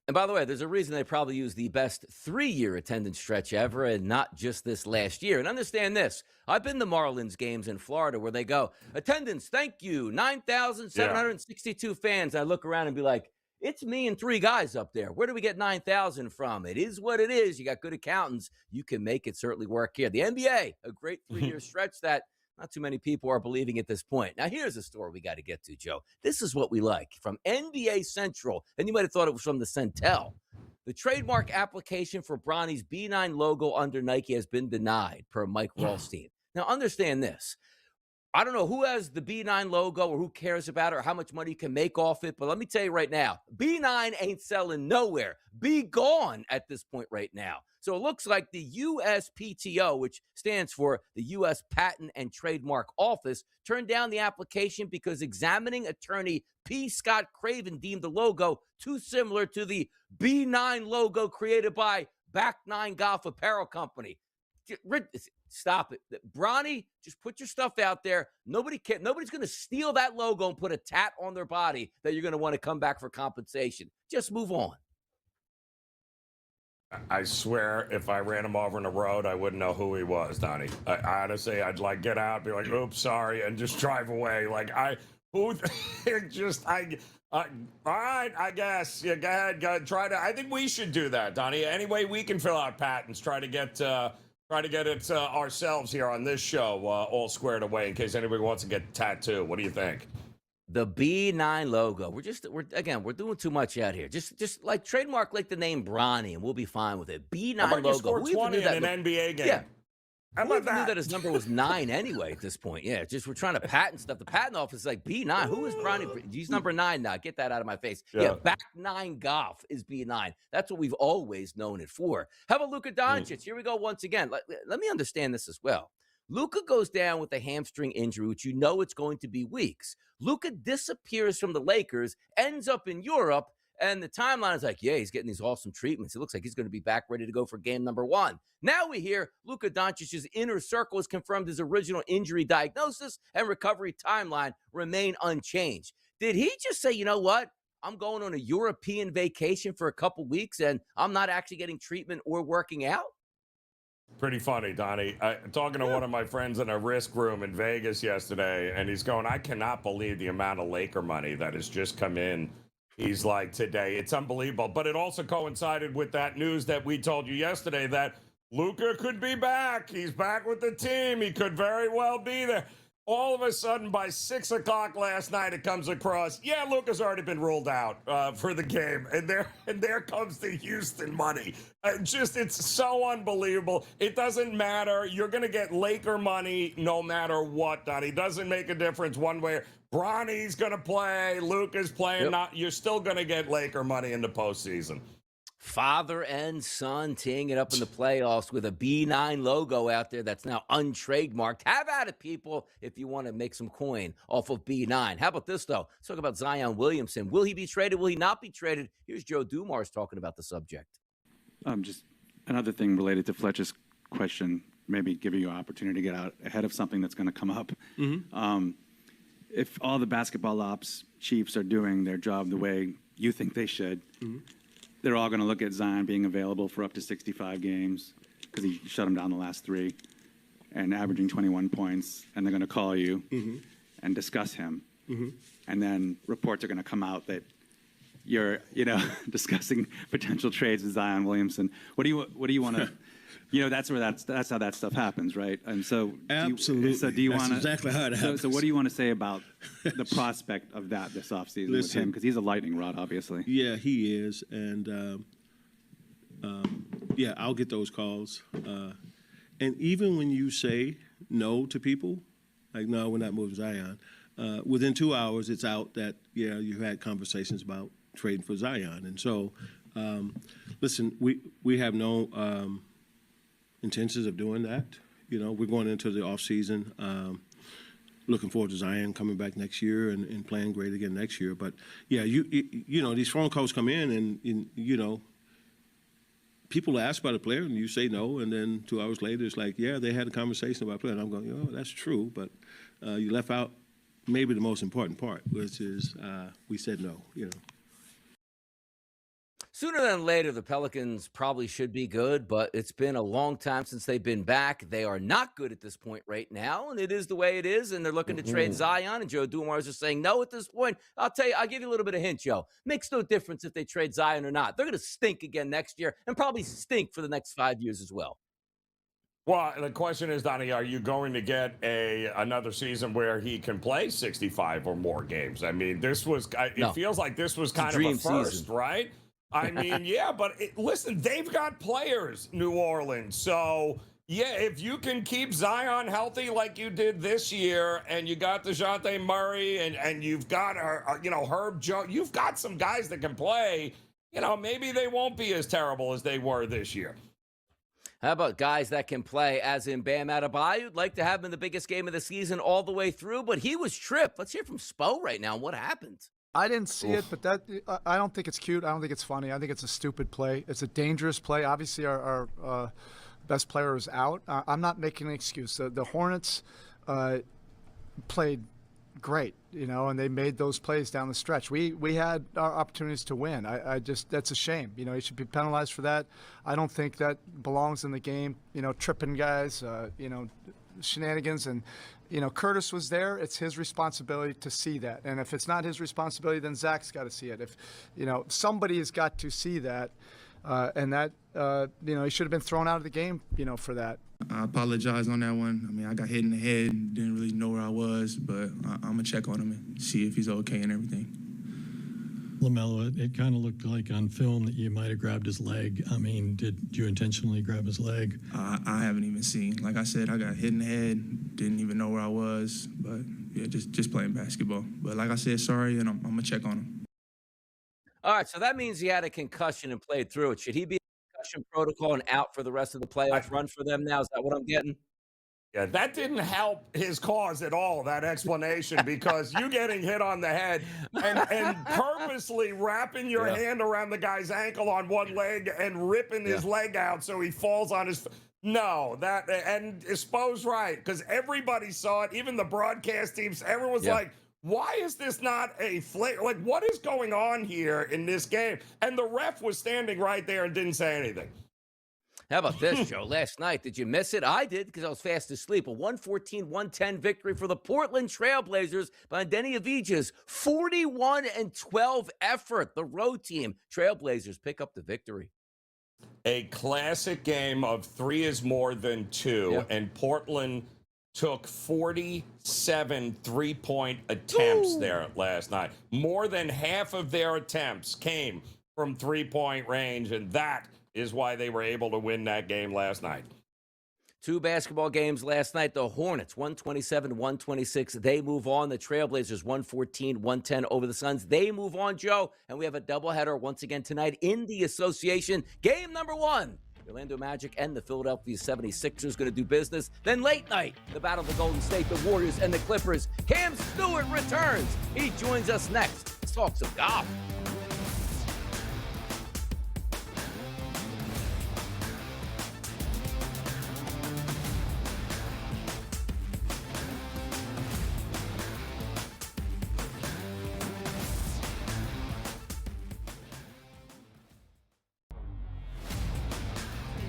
And by the way, there's a reason they probably use the best 3-year attendance stretch ever and not just this last year. And understand this. I've been to Marlins games in Florida where they go, attendance, thank you, 9,762 fans. I look around and be like, it's me and 3 guys up there. Where do we get 9,000 from? It is what it is. You got good accountants. You can make it certainly work here. The NBA, a great 3-year stretch that not too many people are believing at this point. Now, here's a story we got to get to, Joe. This is what we like from NBA Central, and you might have thought it was from the Centel. The trademark application for Bronny's B9 logo under Nike has been denied, per Mike Rothstein. Now, understand this. I don't know who has the B9 logo or who cares about it or how much money you can make off it, but let me tell you right now, B9 ain't selling nowhere. Be gone at this point right now. So it looks like the USPTO, which stands for the U.S. Patent and Trademark Office, turned down the application because examining attorney P. Scott Craven deemed the logo too similar to the B9 logo created by Back Nine Golf Apparel Company. Stop it. Bronny, just put your stuff out there. Nobody's going to steal that logo and put a tat on their body that you're going to want to come back for compensation. Just move on. I swear, if I ran him over in the road, I wouldn't know who he was, Donnie. I honestly, I'd like get out, be like, "Oops, sorry," and just drive away. Like all right, I guess. Yeah, go ahead, try to. I think we should do that, Donnie. Any way we can fill out patents, try to get it ourselves here on this show, all squared away. In case anybody wants to get a tattoo, what do you think? The B9 logo. We're doing too much out here. Just like trademark like the name Bronny, and we'll be fine with it. B9 How about logo. you score 20 in an NBA game? Yeah. How Who about even knew that? that his number was 9 anyway at this point? Yeah, just we're trying to patent stuff. The patent office is like B9. Who is Bronny? He's number 9 now. Get that out of my face. Yeah, Back Nine Golf is B9. That's what we've always known it for. How about Luka Doncic? Here we go once again. Let me understand this as well. Luka goes down with a hamstring injury, which you know it's going to be weeks. Luka disappears from the Lakers, ends up in Europe, and the timeline is like, yeah, he's getting these awesome treatments. It looks like he's going to be back ready to go for game number 1. Now we hear Luka Doncic's inner circle has confirmed his original injury diagnosis and recovery timeline remain unchanged. Did he just say, you know what? I'm going on a European vacation for a couple weeks, and I'm not actually getting treatment or working out? Pretty funny, Donnie. Talking to one of my friends in a risk room in Vegas yesterday, and he's going, I cannot believe the amount of Laker money that has just come in. He's like, today, it's unbelievable. But it also coincided with that news that we told you yesterday that Luka could be back. He's back with the team. He could very well be there. All of a sudden, by 6 o'clock last night, it comes across, yeah, Luka's already been ruled out for the game. And there comes the Houston money. It's so unbelievable. It doesn't matter. You're going to get Laker money no matter what, Donnie. It doesn't make a difference one way. Bronny's going to play. Luka's playing. Yep. You're still going to get Laker money in the postseason. Father and son teeing it up in the playoffs with a B9 logo out there that's now untrademarked. Have at it, people, if you want to make some coin off of B9. How about this, though? Let's talk about Zion Williamson. Will he be traded? Will he not be traded? Here's Joe Dumars talking about the subject. Just another thing related to Fletcher's question, maybe giving you an opportunity to get out ahead of something that's going to come up. If all the basketball ops chiefs are doing their job the way you think they should, they're all going to look at Zion being available for up to 65 games because he shut him down the last 3 and averaging 21 points. And they're going to call you and discuss him. And then reports are going to come out that you're, discussing potential trades with Zion Williamson. What do you want to, that's how that stuff happens, right? And so, absolutely. Do you want to? Exactly how it happens. So what do you want to say about the prospect of that this offseason with him? Because he's a lightning rod, obviously. Yeah, he is, and I'll get those calls. And even when you say no to people, like no, we're not moving Zion. Within 2 hours, it's out that you had conversations about trading for Zion, and so listen, we have no intentions of doing that. We're going into the offseason looking forward to Zion coming back next year and playing great again next year. But yeah, these phone calls come in and people ask about a player and you say no, and then 2 hours later it's like, yeah, they had a conversation about a player, and I'm going, that's true, but you left out maybe the most important part, which is we said no. Sooner than later, the Pelicans probably should be good, but it's been a long time since they've been back. They are not good at this point right now, and it is the way it is, and they're looking to trade Zion, and Joe Dumars is saying no at this point. I'll give you a little bit of hint, Joe. Makes no difference if they trade Zion or not. They're going to stink again next year and probably stink for the next 5 years as well. Well, the question is, Donnie, are you going to get another season where he can play 65 or more games? I mean, it feels like this was kind of a first, season. right? I mean, yeah, but listen, they've got players, New Orleans. So, Yeah, if you can keep Zion healthy like you did this year, and you got DeJounte Murray, and you've got, Herb Jones, you've got some guys that can play, maybe they won't be as terrible as they were this year. How about guys that can play, as in Bam Adebayo? Like to have him in the biggest game of the season all the way through, but he was tripped. Let's hear from Spo right now. What happened? I didn't see it, but I don't think it's cute. I don't think it's funny. I think it's a stupid play. It's a dangerous play. Obviously, our best player is out. I'm not making an excuse. The Hornets played great, and they made those plays down the stretch. We had our opportunities to win. I just, that's a shame. He should be penalized for that. I don't think that belongs in the game. Tripping guys, shenanigans, and Curtis was there. It's his responsibility to see that, and if it's not his responsibility, then Zach's got to see it. If somebody has got to see that. And that, he should have been thrown out of the game, for that. I apologize on that one. I mean, I got hit in the head and didn't really know where I was, but I'm going to check on him and see if he's okay and everything. LaMelo, it kind of looked like on film that you might have grabbed his leg. I mean, did you intentionally grab his leg? I haven't even seen. Like I said, I got hit in the head, didn't even know where I was, but yeah, just playing basketball. But like I said, sorry, and I'm going to check on him. All right, so that means he had a concussion and played through it. Should he be in concussion protocol and out for the rest of the playoff run for them now? Is that what I'm getting? Yeah, that didn't help his cause at all, that explanation, because you getting hit on the head and purposely wrapping your hand around the guy's ankle on one leg and ripping his leg out so he falls on his... No, and Spo's right, because everybody saw it, even the broadcast teams, everyone was like, why is this not a flare? Like, what is going on here in this game? And the ref was standing right there and didn't say anything. How about this, Joe? Last night, did you miss it? I did, because I was fast asleep. A 114-110 victory for the Portland Trailblazers by Denny Avdija's 41-12 effort. The road team, Trailblazers, pick up the victory. A classic game of 3 is more than 2, and Portland took 47 three-point attempts there last night. More than half of their attempts came from three-point range, and that is why they were able to win that game last night. 2 basketball games last night. The Hornets, 127-126. They move on. The Trailblazers, 114-110 over the Suns. They move on, Joe. And we have a doubleheader once again tonight in the association. Game number 1. The Orlando Magic and the Philadelphia 76ers going to do business. Then late night, the battle of the Golden State, the Warriors, and the Clippers. Cam Stewart returns. He joins us next. Let's talk some golf.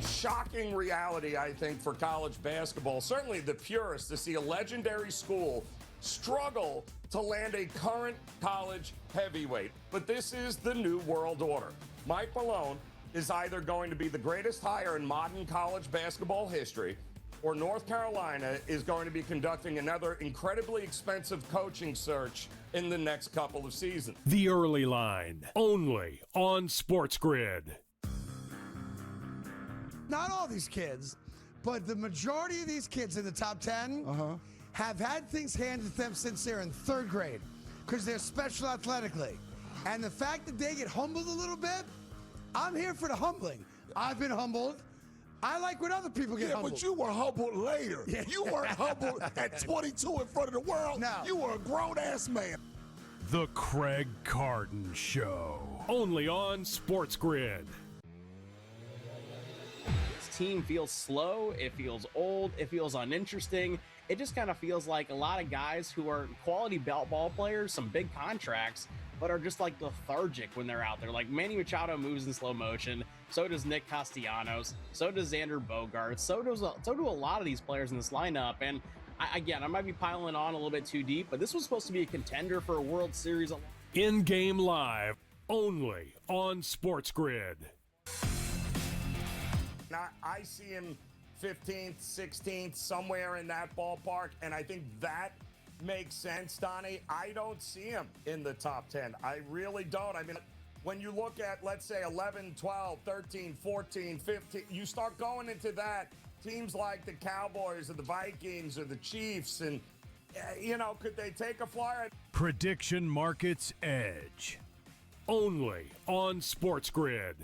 Shocking reality, I think, for college basketball. Certainly the purists, to see a legendary school struggle to land a current college heavyweight. But this is the new world order. Mike Malone is either going to be the greatest hire in modern college basketball history, or North Carolina is going to be conducting another incredibly expensive coaching search in the next couple of seasons. The Early Line, only on SportsGrid. Not all these kids, but the majority of these kids in the top 10 have had things handed to them since they're in 3rd grade because they're special athletically. And the fact that they get humbled a little bit, I'm here for the humbling. I've been humbled. I like when other people get humbled. But you were humbled later. You weren't humbled at 22 in front of the world. No. You were a grown-ass man. The Craig Carton Show, only on SportsGrid. Team feels slow, it feels old, it feels uninteresting. It just kind of feels like a lot of guys who are quality ball players, some big contracts, but are just like lethargic when they're out there. Like Manny Machado moves in slow motion, so does Nick Castellanos, so does Xander Bogaerts, so do a lot of these players in this lineup. And I might be piling on a little bit too deep, but this was supposed to be a contender for a World Series. In-game live, only on SportsGrid. I see him 15th, 16th, somewhere in that ballpark, and I think that makes sense, Donnie. I don't see him in the top 10. I really don't. I mean, when you look at, let's say, 11, 12, 13, 14, 15, you start going into that, teams like the Cowboys or the Vikings or the Chiefs, and, could they take a flyer? Prediction Markets Edge. Only on SportsGrid.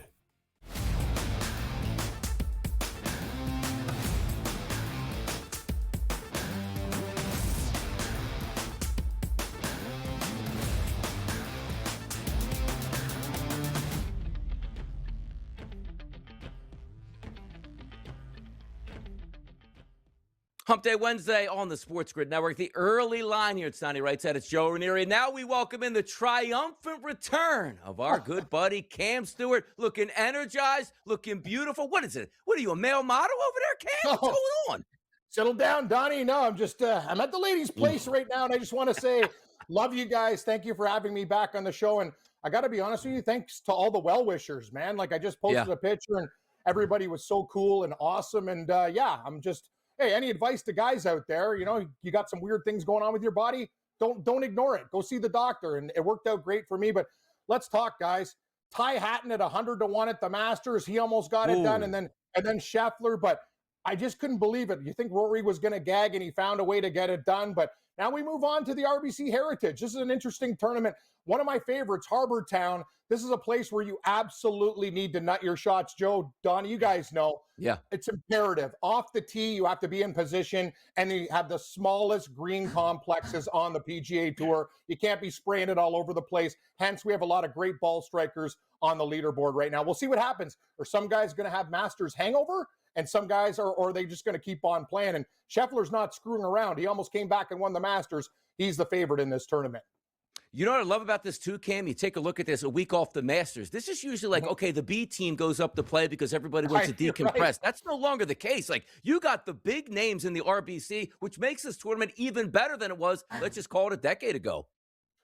Hump Day Wednesday on the SportsGrid Network. The early line here at Sonny Right Side. It's Joe Ranieri. Now we welcome in the triumphant return of our good buddy Cam Stewart. Looking energized, looking beautiful. What is it? What are you, a male model over there, Cam? What's going on? Settle down, Donnie. No, I'm just, I'm at the ladies' place right now, and I just want to say, love you guys. Thank you for having me back on the show. And I got to be honest with you, thanks to all the well-wishers, man. Like, I just posted a picture, and everybody was so cool and awesome. And, I'm just, hey, any advice to guys out there, you got some weird things going on with your body, don't ignore it. Go see the doctor. And it worked out great for me. But let's talk, guys. Ty Hatton at 100-1 at the Masters. He almost got it done. And then Scheffler, but I just couldn't believe it. You think Rory was going to gag, and he found a way to get it done. But now we move on to the RBC Heritage. This is an interesting tournament. One of my favorites, Harbour Town. This is a place where you absolutely need to nut your shots. Joe, Donnie, you guys know. Yeah. It's imperative. Off the tee, you have to be in position, and you have the smallest green complexes on the PGA Tour. You can't be spraying it all over the place. Hence, we have a lot of great ball strikers on the leaderboard right now. We'll see what happens. Are some guys going to have Masters hangover? And some guys are they just going to keep on playing? And Scheffler's not screwing around. He almost came back and won the Masters. He's the favorite in this tournament. You know what I love about this too, Cam? You take a look at this a week off the Masters. This is usually like, okay, the B team goes up to play because everybody wants to decompress. Right. That's no longer the case. Like, you got the big names in the RBC, which makes this tournament even better than it was, let's just call it a decade ago.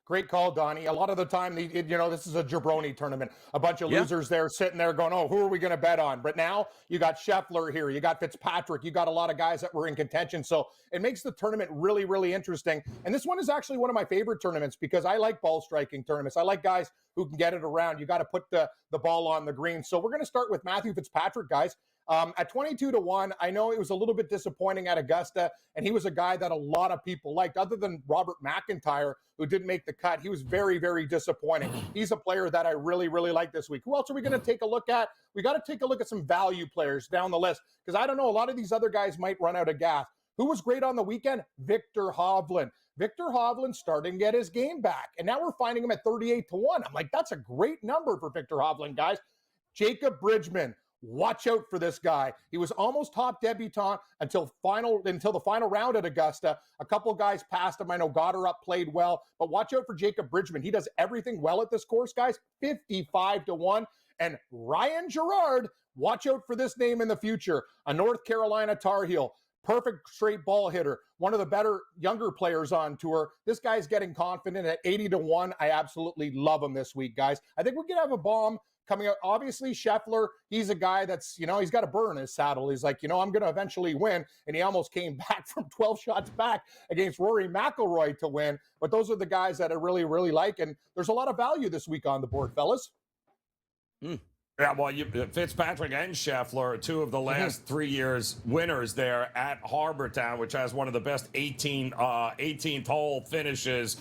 Great call, Donnie. A lot of the time, this is a jabroni tournament. A bunch of losers there sitting there going, oh, who are we going to bet on? But now you got Scheffler here. You got Fitzpatrick. You got a lot of guys that were in contention. So it makes the tournament really, really interesting. And this one is actually one of my favorite tournaments because I like ball striking tournaments. I like guys who can get it around. You got to put the ball on the green. So we're going to start with Matthew Fitzpatrick, guys. At 22-1, I know it was a little bit disappointing at Augusta, and he was a guy that a lot of people liked. Other than Robert McIntyre, who didn't make the cut, he was very, very disappointing. He's a player that I really, really like this week. Who else are we going to take a look at? We got to take a look at some value players down the list, because I don't know, a lot of these other guys might run out of gas. Who was great on the weekend? Victor Hovland. Victor Hovland starting to get his game back, and now we're finding him at 38-1. I'm like, that's a great number for Victor Hovland, guys. Jacob Bridgman. Watch out for this guy. He was almost top debutant until the final round at Augusta. A couple guys passed him. I know Goddard played well, but watch out for Jacob Bridgman. He does everything well at this course, guys. 55-1. And Ryan Gerard, watch out for this name in the future. A North Carolina Tar Heel. Perfect straight ball hitter. One of the better younger players on tour. This guy's getting confident at 80-1. I absolutely love him this week, guys. I think we're going to have a bomb coming out. Obviously, Scheffler, he's a guy that's, he's got a burr in his saddle. He's like, I'm going to eventually win. And he almost came back from 12 shots back against Rory McIlroy to win. But those are the guys that I really, really like. And there's a lot of value this week on the board, fellas. Yeah, well, Fitzpatrick and Scheffler are two of the last 3 years winners there at Harbour Town, which has one of the best 18th hole finishes,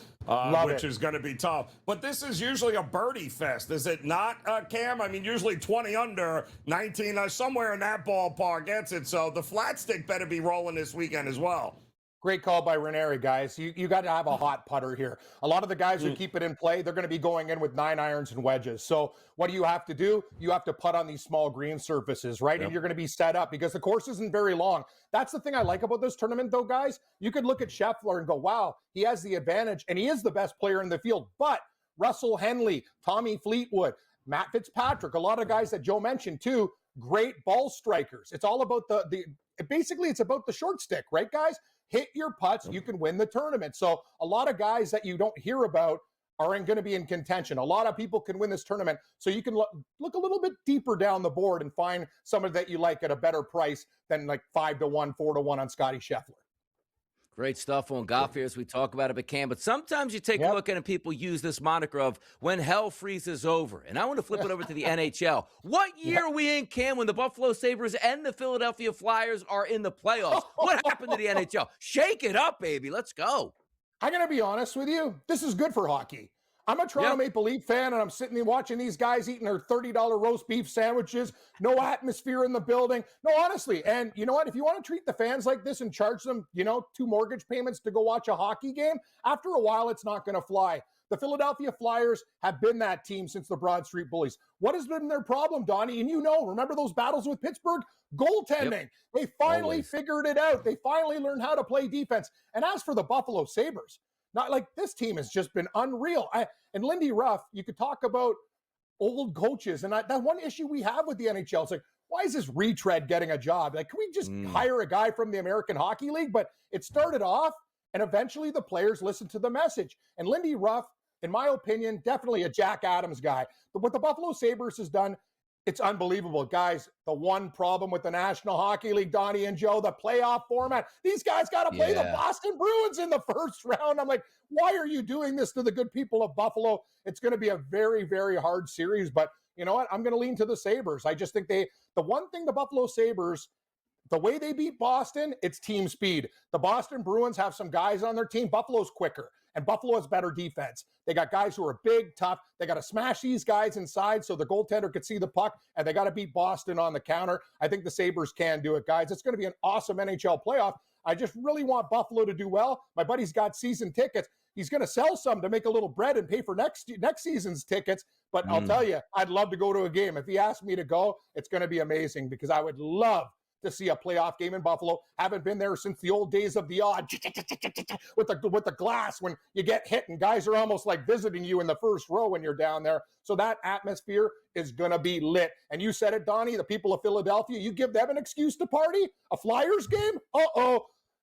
which is going to be tough. But this is usually a birdie fest, is it not, Cam? I mean, usually 20 under, 19, somewhere in that ballpark gets it. So the flat stick better be rolling this weekend as well. Great call by Ranieri, guys. You got to have a hot putter here. A lot of the guys who keep it in play, they're going to be going in with 9 irons and wedges. So what do you have to do? You have to putt on these small green surfaces, right? Yep. And you're going to be set up because the course isn't very long. That's the thing I like about this tournament, though, guys. You could look at Scheffler and go, wow, he has the advantage, and he is the best player in the field. But Russell Henley, Tommy Fleetwood, Matt Fitzpatrick, a lot of guys that Joe mentioned, too, great ball strikers. It's all about basically it's about the short stick, right, guys? Hit your putts, you can win the tournament. So a lot of guys that you don't hear about are going to be in contention. A lot of people can win this tournament. So you can look a little bit deeper down the board and find somebody that you like at a better price than like 5-1, 4-1 on Scottie Scheffler. Great stuff on golf here as we talk about it, but Cam. But sometimes you take a look at it and people use this moniker of when hell freezes over. And I want to flip it over to the0. What year are we in, Cam, when the Buffalo Sabres and the Philadelphia Flyers are in the playoffs? What happened to the NHL? Shake it up, baby. Let's go. I'm going to be honest with you. This is good for hockey. I'm a Toronto Maple Leaf fan, and I'm sitting there watching these guys eating their $30 roast beef sandwiches, no atmosphere in the building. No, honestly. And you know what? If you want to treat the fans like this and charge them, 2 mortgage payments to go watch a hockey game, after a while, it's not going to fly. The Philadelphia Flyers have been that team since the Broad Street Bullies. What has been their problem, Donnie? And remember those battles with Pittsburgh? Goaltending. Yep. They finally figured it out. They finally learned how to play defense. And as for the Buffalo Sabres, not like this team has just been unreal. And Lindy Ruff, you could talk about old coaches. And that one issue we have with the NHL, it's like, why is this retread getting a job? Like, can we just hire a guy from the American Hockey League? But it started off, and eventually the players listened to the message. And Lindy Ruff, in my opinion, definitely a Jack Adams guy. But what the Buffalo Sabres has done, it's unbelievable. Guys, the one problem with the National Hockey League, Donnie and Joe, the playoff format. These guys got to play the Boston Bruins in the first round. I'm like, why are you doing this to the good people of Buffalo? It's going to be a very, very hard series. But you know what? I'm going to lean to the Sabres. I just think the one thing the Buffalo Sabres, the way they beat Boston, it's team speed. The Boston Bruins have some guys on their team. Buffalo's quicker, and Buffalo has better defense. They got guys who are big, tough. They got to smash these guys inside so the goaltender could see the puck, and they got to beat Boston on the counter. I think the Sabres can do it, guys. It's going to be an awesome NHL playoff. I just really want Buffalo to do well. My buddy's got season tickets. He's going to sell some to make a little bread and pay for next season's tickets. But I'll tell you, I'd love to go to a game. If he asked me to go, it's going to be amazing because I would love to see a playoff game in Buffalo. Haven't been there since the old days of the odd with the glass when you get hit and guys are almost like visiting you in the first row when you're down there. So that atmosphere is going to be lit. And you said it, Donnie, the people of Philadelphia, you give them an excuse to party? A Flyers game?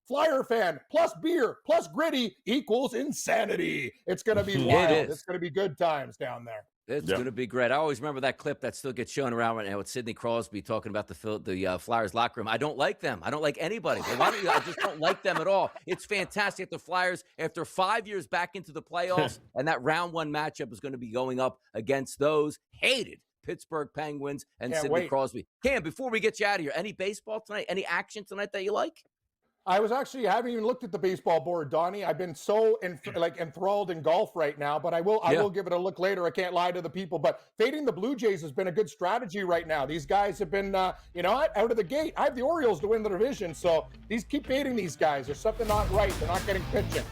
Flyer fan plus beer plus gritty equals insanity. It's going to be wild. It's going to be good times down there. It's going to be great. I always remember that clip that still gets shown around right now with Sidney Crosby talking about the Flyers locker room. I don't like them. I don't like anybody. I just don't like them at all. It's fantastic. The Flyers, after 5 years back into the playoffs, and that round one matchup is going to be going up against those hated Pittsburgh Penguins and Sidney Crosby. Cam, before we get you out of here, any baseball tonight? Any action tonight that you like? I haven't even looked at the baseball board, Donnie. I've been so enthralled in golf right now, but I will give it a look later. I can't lie to the people, but fading the Blue Jays has been a good strategy right now. These guys have been, out of the gate. I have the Orioles to win the division, so keep fading these guys. There's something not right. They're not getting pitching.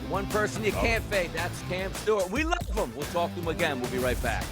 One person you can't fade, that's Cam Stewart. We love him. We'll talk to him again. We'll be right back.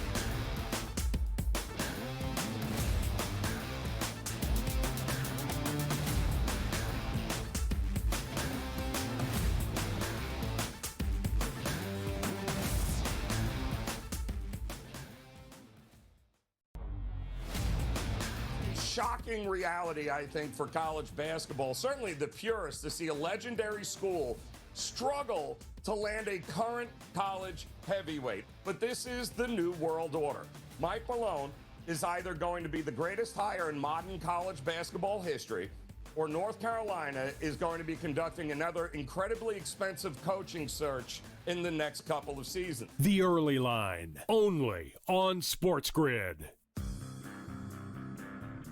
Shocking reality, I think, for college basketball. Certainly the purists to see a legendary school struggle to land a current college heavyweight. But this is the new world order. Mike Malone is either going to be the greatest hire in modern college basketball history, or North Carolina is going to be conducting another incredibly expensive coaching search in the next couple of seasons. The Early Line, only on SportsGrid.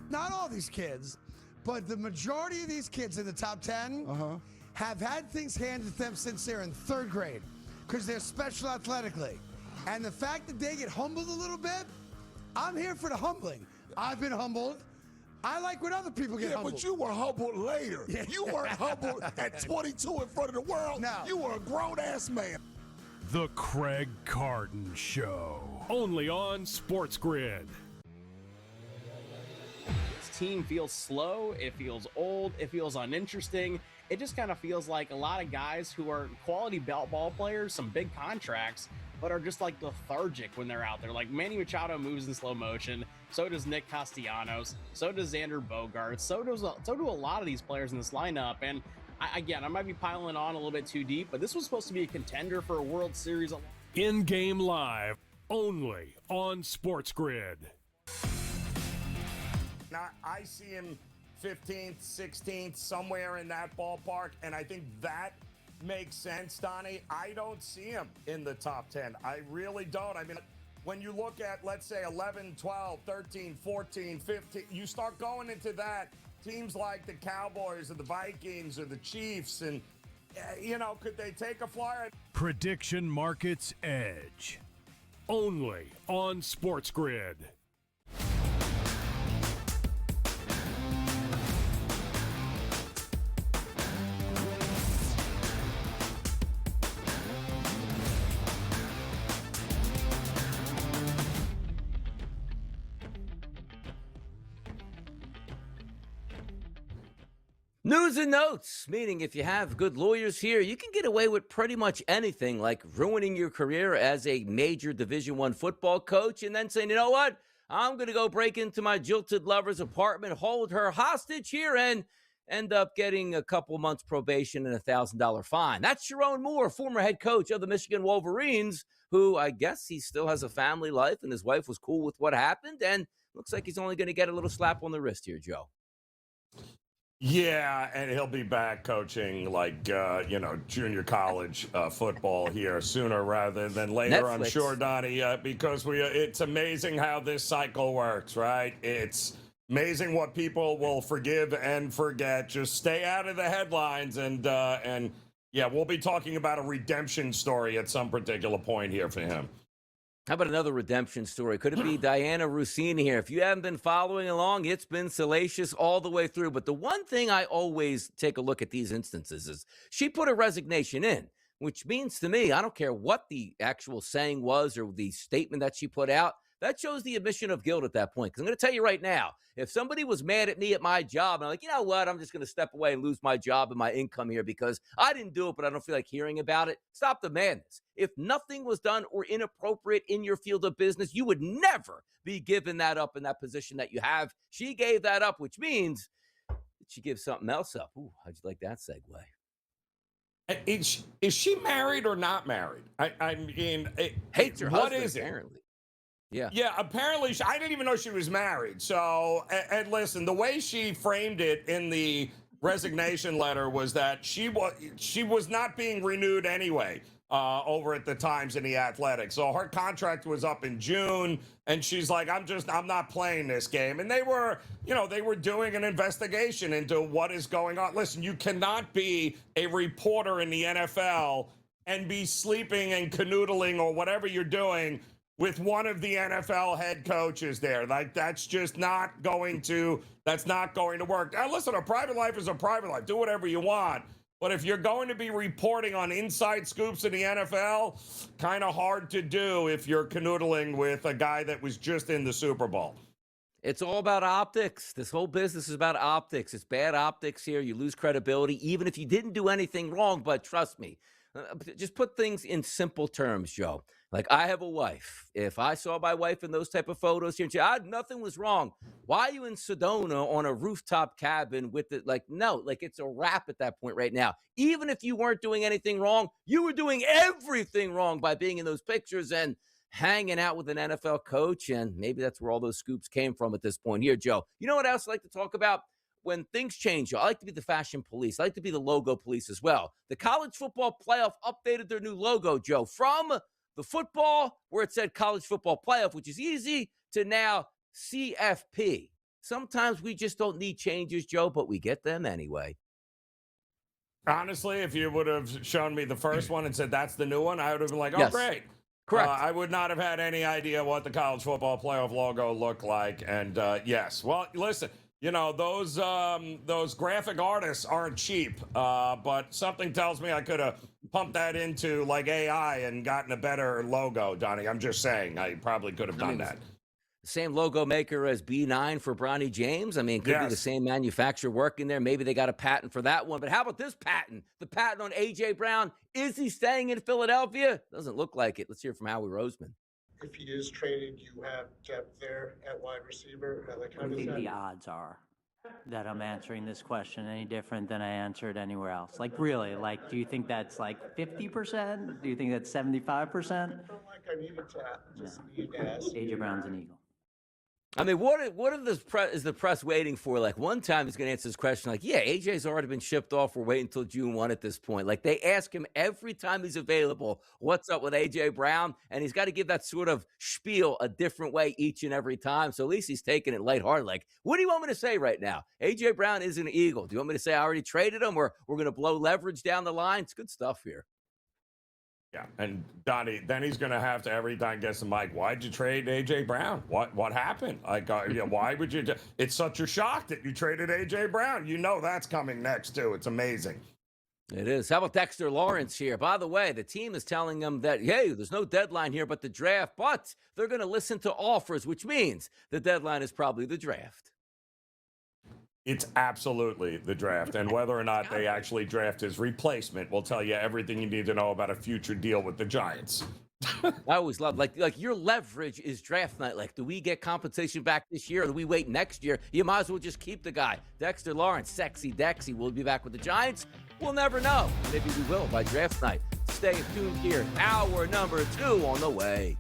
Not all these kids, but the majority of these kids in the top 10 have had things handed to them since they're in third grade because they're special athletically. And the fact that they get humbled a little bit, I'm here for the humbling. I've been humbled. I like when other people get humbled. But you were humbled later. You weren't humbled at 22 in front of the world. No. You were a grown-ass man. The Craig Carton Show, only on SportsGrid. Team feels slow, it feels old, it feels uninteresting. It just kind of feels like a lot of guys who are quality ball players, some big contracts, but are just like lethargic when they're out there. Like Manny Machado moves in slow motion, so does Nick Castellanos, so does Xander Bogaerts, so do a lot of these players in this lineup. And I might be piling on a little bit too deep, but this was supposed to be a contender for a World Series. In-game live, only on SportsGrid. Now, I see him 15th, 16th, somewhere in that ballpark. And I think that makes sense, Donnie. I don't see him in the top 10. I really don't. I mean, when you look at, let's say, 11, 12, 13, 14, 15, you start going into that, teams like the Cowboys or the Vikings or the Chiefs, and, could they take a flyer? Prediction Markets Edge. Only on SportsGrid. News and notes, meaning if you have good lawyers here, you can get away with pretty much anything, like ruining your career as a major Division I football coach and then saying, you know what, I'm going to go break into my jilted lover's apartment, hold her hostage here, and end up getting a couple months probation and a $1,000 fine. That's Sharon Moore, former head coach of the Michigan Wolverines, who I guess he still has a family life and his wife was cool with what happened, and looks like he's only going to get a little slap on the wrist here, Joe. Yeah, and he'll be back coaching junior college football here sooner rather than later, Netflix. I'm sure, Donnie, because it's amazing how this cycle works, right? It's amazing what people will forgive and forget. Just stay out of the headlines, and we'll be talking about a redemption story at some particular point here for him. How about another redemption story? Could it be Diana Rossini here? If you haven't been following along, it's been salacious all the way through. But the one thing I always take a look at these instances is she put a resignation in, which means to me, I don't care what the actual saying was or the statement that she put out, that shows the admission of guilt at that point. Because I'm going to tell you right now, if somebody was mad at me at my job, and I'm like, you know what, I'm just going to step away and lose my job and my income here because I didn't do it, but I don't feel like hearing about it. Stop the madness. If nothing was done or inappropriate in your field of business, you would never be giving that up in that position that you have. She gave that up, which means she gives something else up. Ooh, how'd you like that segue? Is she married or not married? I mean, hates her husband, what is it? Apparently. Yeah. Yeah, apparently, I didn't even know she was married. So, and listen, the way she framed it in the resignation letter was that she was not being renewed anyway over at the Times and the Athletic. So her contract was up in June, and she's like, I'm not playing this game. And they were doing an investigation into what is going on. Listen, you cannot be a reporter in the NFL and be sleeping and canoodling or whatever you're doing with one of the NFL head coaches there. Like, that's not going to work. Now, listen, a private life is a private life. Do whatever you want. But if you're going to be reporting on inside scoops in the NFL, kind of hard to do if you're canoodling with a guy that was just in the Super Bowl. It's all about optics. This whole business is about optics. It's bad optics here. You lose credibility, even if you didn't do anything wrong. But trust me, just put things in simple terms, Joe. Like, I have a wife. If I saw my wife in those type of photos here, and nothing was wrong. Why are you in Sedona on a rooftop cabin with it? Like, no, like, it's a wrap at that point right now. Even if you weren't doing anything wrong, you were doing everything wrong by being in those pictures and hanging out with an NFL coach. And maybe that's where all those scoops came from at this point here, Joe. You know what else I like to talk about? When things change, I like to be the fashion police. I like to be the logo police as well. The college football playoff updated their new logo, Joe, from the football, where it said college football playoff, which is easy, to now CFP. Sometimes we just don't need changes, Joe, but we get them anyway. Honestly, if you would have shown me the first one and said that's the new one, I would have been like, oh, yes. Great. Correct. I would not have had any idea what the college football playoff logo looked like. And yes, well, listen, those graphic artists aren't cheap, but something tells me I could have pumped that into like AI and gotten a better logo, Donnie. I'm just saying, I probably could have done that. Same logo maker as B9 for Bronny James. I mean, could be the same manufacturer working there. Maybe they got a patent for that one. But how about this patent? The patent on A.J. Brown. Is he staying in Philadelphia? Doesn't look like it. Let's hear from Howie Roseman. If he is traded, you have depth there at wide receiver. Like, how What do you does think that? the odds are that I'm answering this question any different than I answered anywhere else? Like, really? Like, do you think that's like 50%? Do you think that's 75%? I felt like I needed to just need to ask. A.J. Brown's an Eagle. I mean, what is the press waiting for? Like, one time he's going to answer this question like, yeah, AJ's already been shipped off. We're waiting until June 1 at this point. Like, they ask him every time he's available, what's up with AJ Brown? And he's got to give that sort of spiel a different way each and every time. So at least he's taking it lighthearted. Like, what do you want me to say right now? AJ Brown is an Eagle. Do you want me to say I already traded him, or we're going to blow leverage down the line? It's good stuff here. Yeah, and Donnie, then he's going to have to every time guess the mic. Why'd you trade AJ Brown? What happened? Like, why would you? It's such a shock that you traded AJ Brown. You know that's coming next too. It's amazing. It is. How about Dexter Lawrence here? By the way, the team is telling them that, hey, there's no deadline here but the draft, but they're going to listen to offers, which means the deadline is probably the draft. It's absolutely the draft, and whether or not they actually draft his replacement will tell you everything you need to know about a future deal with the Giants. I always love, like your leverage is draft night. Like, do we get compensation back this year, or do we wait next year? You might as well just keep the guy. Dexter Lawrence, sexy Dexy, will be back with the Giants. We'll never know. Maybe we will by draft night. Stay tuned here. Hour number 2 on the way.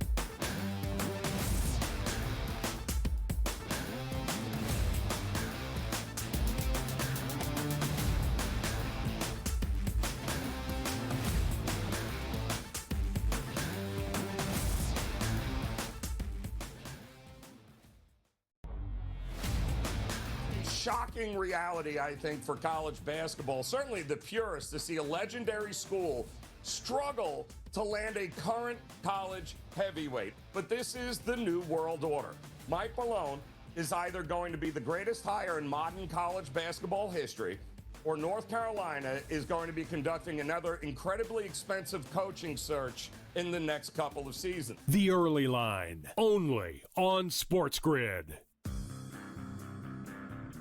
Shocking reality, I think, for college basketball. Certainly the purists, to see a legendary school struggle to land a current college heavyweight. But this is the new world order. Mike Malone is either going to be the greatest hire in modern college basketball history, or North Carolina is going to be conducting another incredibly expensive coaching search in the next couple of seasons. The Early Line, only on SportsGrid.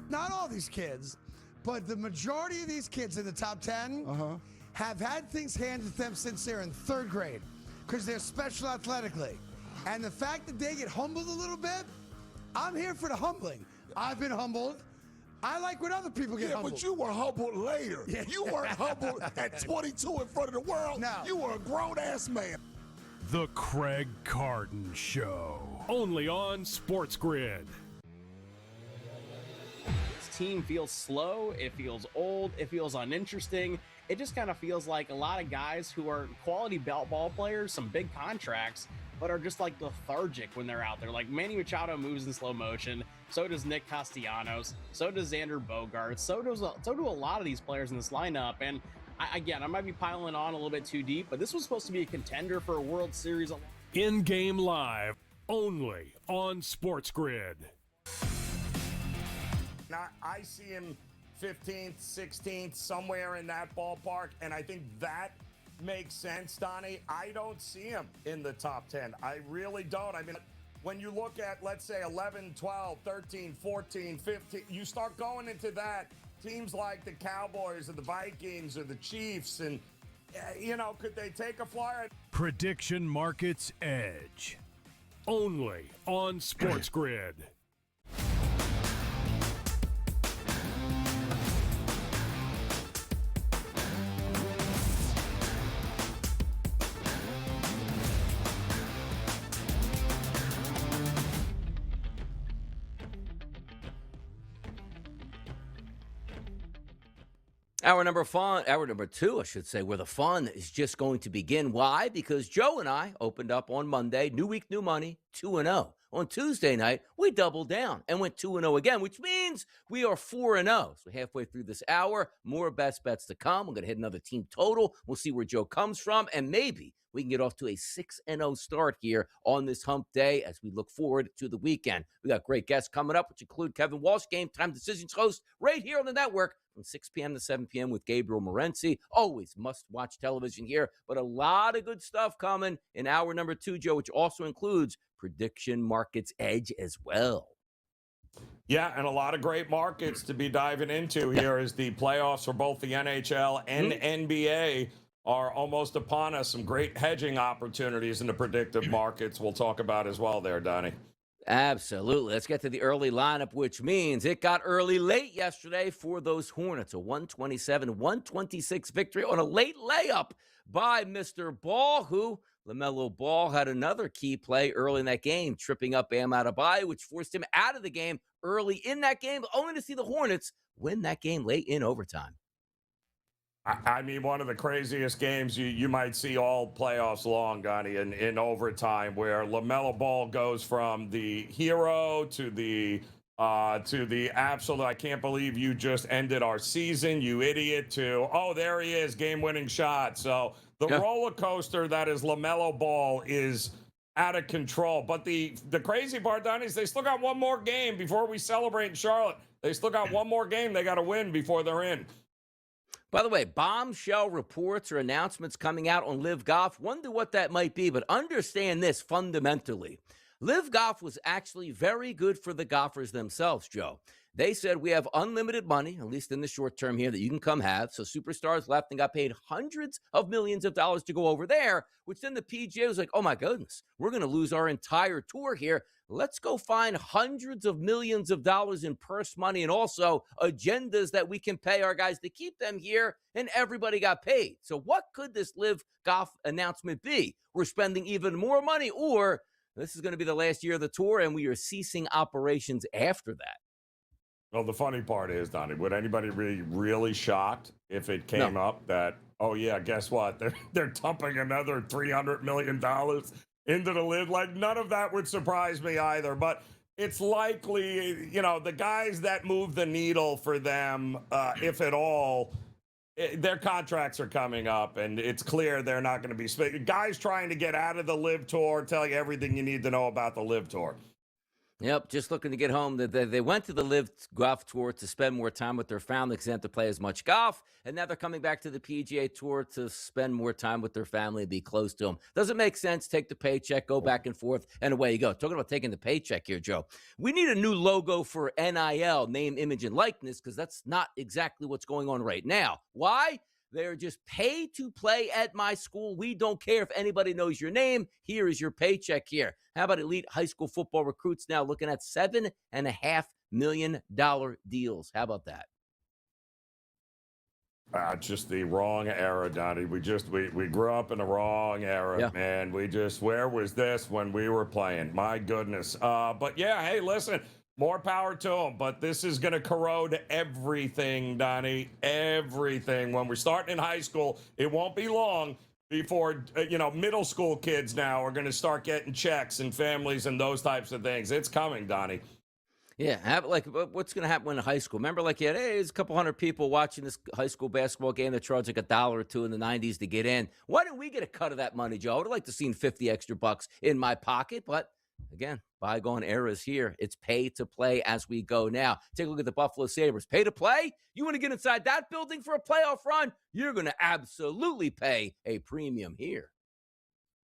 Not all these kids, but the majority of these kids in the top 10 have had things handed to them since they're in 3rd grade because they're special athletically. And the fact that they get humbled a little bit, I'm here for the humbling. I've been humbled. I like when other people get humbled. But you were humbled later. Yeah. You weren't humbled at 22 in front of the world. No. You were a grown-ass man. The Craig Carton Show, only on SportsGrid. Team feels slow, it feels old, it feels uninteresting. It just kind of feels like a lot of guys who are quality ball players, some big contracts, but are just like lethargic when they're out there. Like Manny Machado moves in slow motion, so does Nick Castellanos, so does Xander Bogaerts, so do a lot of these players in this lineup. And I might be piling on a little bit too deep, but this was supposed to be a contender for a World Series. In-game live, only on SportsGrid. Now, I see him 15th, 16th, somewhere in that ballpark, and I think that makes sense, Donnie. I don't see him in the top 10. I really don't. I mean, when you look at, let's say, 11, 12, 13, 14, 15, you start going into that, teams like the Cowboys or the Vikings or the Chiefs, and, could they take a flyer? Prediction Markets Edge, only on SportsGrid. Hour number 2, I should say, where the fun is just going to begin. Why? Because Joe and I opened up on Monday, new week, new money, 2-0. On Tuesday night, we doubled down and went 2-0 again, which means we are 4-0. So halfway through this hour, more best bets to come. We're going to hit another team total. We'll see where Joe comes from, and maybe we can get off to a 6-0 start here on this hump day as we look forward to the weekend. We got great guests coming up, which include Kevin Walsh, Game Time Decisions host, right here on the network from 6 p.m. to 7 p.m. with Gabriel Morency. Always must-watch television here, but a lot of good stuff coming in hour number 2, Joe, which also includes Prediction Markets Edge as well. Yeah, and a lot of great markets to be diving into here as the playoffs for both the NHL and NBA are almost upon us. Some great hedging opportunities in the predictive markets we'll talk about as well there, Donnie. Absolutely. Let's get to the early lineup, which means it got early late yesterday for those Hornets. A 127-126 victory on a late layup by Mr. Ball, who LaMelo Ball had another key play early in that game, tripping up Bam Adebayo, which forced him out of the game early in that game, only to see the Hornets win that game late in overtime. I mean, one of the craziest games you might see all playoffs long, Donnie, in overtime, where LaMelo Ball goes from the hero to the absolute, I can't believe you just ended our season, you idiot, to, oh, there he is, game-winning shot. So the roller coaster that is LaMelo Ball is out of control. But the crazy part, Donnie, is they still got one more game before we celebrate in Charlotte. They still got one more game they got to win before they're in. By the way, bombshell reports or announcements coming out on Live Golf. Wonder what that might be, but understand this fundamentally. Live Golf was actually very good for the golfers themselves, Joe. They said we have unlimited money, at least in the short term here, that you can come have. So superstars left and got paid hundreds of millions of dollars to go over there, which then the PGA was like, oh my goodness, we're going to lose our entire tour here. Let's go find hundreds of millions of dollars in purse money and also agendas that we can pay our guys to keep them here, and everybody got paid. So what could this Live Golf announcement be? We're spending even more money, or this is going to be the last year of the tour and we are ceasing operations after that. Well, the funny part is, Donnie, would anybody really shocked if it came up that, oh yeah, guess what? They're dumping another $300 million into the lid? Like, none of that would surprise me either. But it's likely, the guys that move the needle for them, if at all, their contracts are coming up, and it's clear they're not going to be guys trying to get out of the Live Tour. Tell you everything you need to know about the Live Tour. Yep, just looking to get home. They went to the Live Golf Tour to spend more time with their family because they have to play as much golf, and now they're coming back to the PGA Tour to spend more time with their family and be close to them. Doesn't make sense. Take the paycheck, go back and forth, and away you go. Talking about taking the paycheck here, Joe. We need a new logo for NIL, name, image, and likeness, because that's not exactly what's going on right now. Why? They're just pay to play at my school. We don't care if anybody knows your name. Here is your paycheck here. How about elite high school football recruits now looking at $7.5 million deals? How about that? Just the wrong era, Donnie. We grew up in the wrong era, man. Where was this when we were playing? My goodness. But yeah, hey, listen. More power to them, but this is going to corrode everything, Donnie. Everything. When we're starting in high school, it won't be long before, middle school kids now are going to start getting checks and families and those types of things. It's coming, Donnie. Yeah, what's going to happen in high school? Remember, there's a couple hundred people watching this high school basketball game that charge like $1 or $2 in the 90s to get in. Why didn't we get a cut of that money, Joe? I would have liked to seen 50 extra bucks in my pocket, but again, bygone eras here. It's pay to play as we go now. Take a look at the Buffalo Sabres. Pay to play? You want to get inside that building for a playoff run? You're going to absolutely pay a premium here.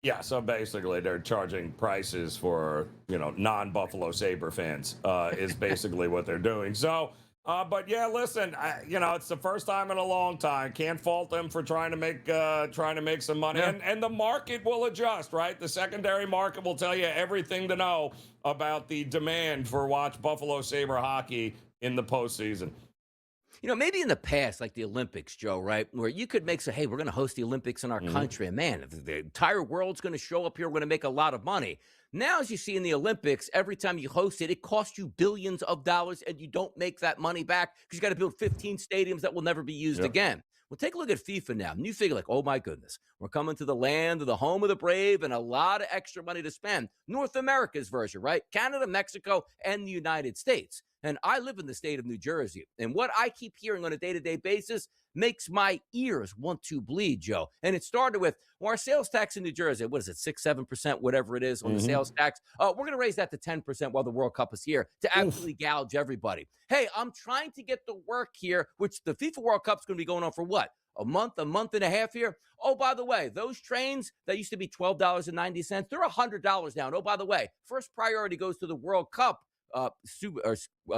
Yeah, so basically they're charging prices for, non-Buffalo Sabre fans is basically what they're doing. So, but yeah, listen, it's the first time in a long time. Can't fault them for trying to make some money. Yeah. And the market will adjust, right? The secondary market will tell you everything to know about the demand for watch Buffalo Sabre hockey in the postseason. Maybe in the past, like the Olympics, Joe, right, where you could hey, we're going to host the Olympics in our country. And man, if the entire world's going to show up here, we're going to make a lot of money. Now, as you see in the Olympics, every time you host it, it costs you billions of dollars, and you don't make that money back because you got to build 15 stadiums that will never be used again. Well, take a look at FIFA now. And you figure oh, my goodness, we're coming to the land of the home of the brave and a lot of extra money to spend. North America's version, right? Canada, Mexico, and the United States. And I live in the state of New Jersey. And what I keep hearing on a day-to-day basis makes my ears want to bleed, Joe. And it started with, our sales tax in New Jersey, what is it, 6-7%, whatever it is on the sales tax. We're going to raise that to 10% while the World Cup is here to absolutely gouge everybody. Hey, I'm trying to get the work here, which the FIFA World Cup's going to be going on for what? A month and a half here. Oh, by the way, those trains that used to be $12.90, they're $100 now. And oh, by the way, first priority goes to the World Cup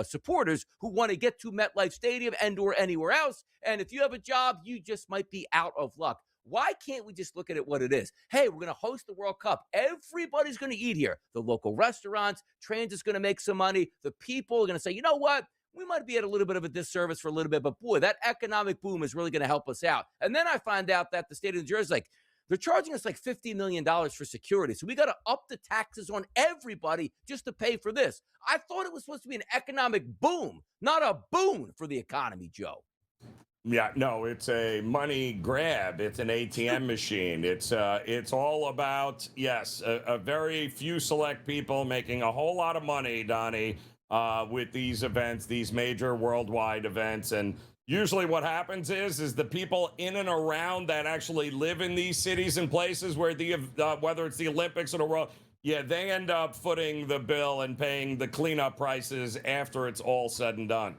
supporters who want to get to MetLife Stadium and or anywhere else. And if you have a job, you just might be out of luck. Why can't we just look at it what it is? Hey, we're going to host the World Cup. Everybody's going to eat here. The local restaurants, transit's going to make some money. The people are going to say, you know what? We might be at a little bit of a disservice for a little bit, but boy, that economic boom is really going to help us out. And then I find out that the state of New Jersey is like, they're charging us like $50 million for security. So we got to up the taxes on everybody just to pay for this. I thought it was supposed to be an economic boom, not a boon for the economy, Joe. Yeah, no, it's a money grab. It's an ATM machine. It's all about, yes, a very few select people making a whole lot of money, Donnie, with these events, these major worldwide events. And usually what happens is the people in and around that actually live in these cities and places where whether it's the Olympics or the World, yeah, they end up footing the bill and paying the cleanup prices after it's all said and done.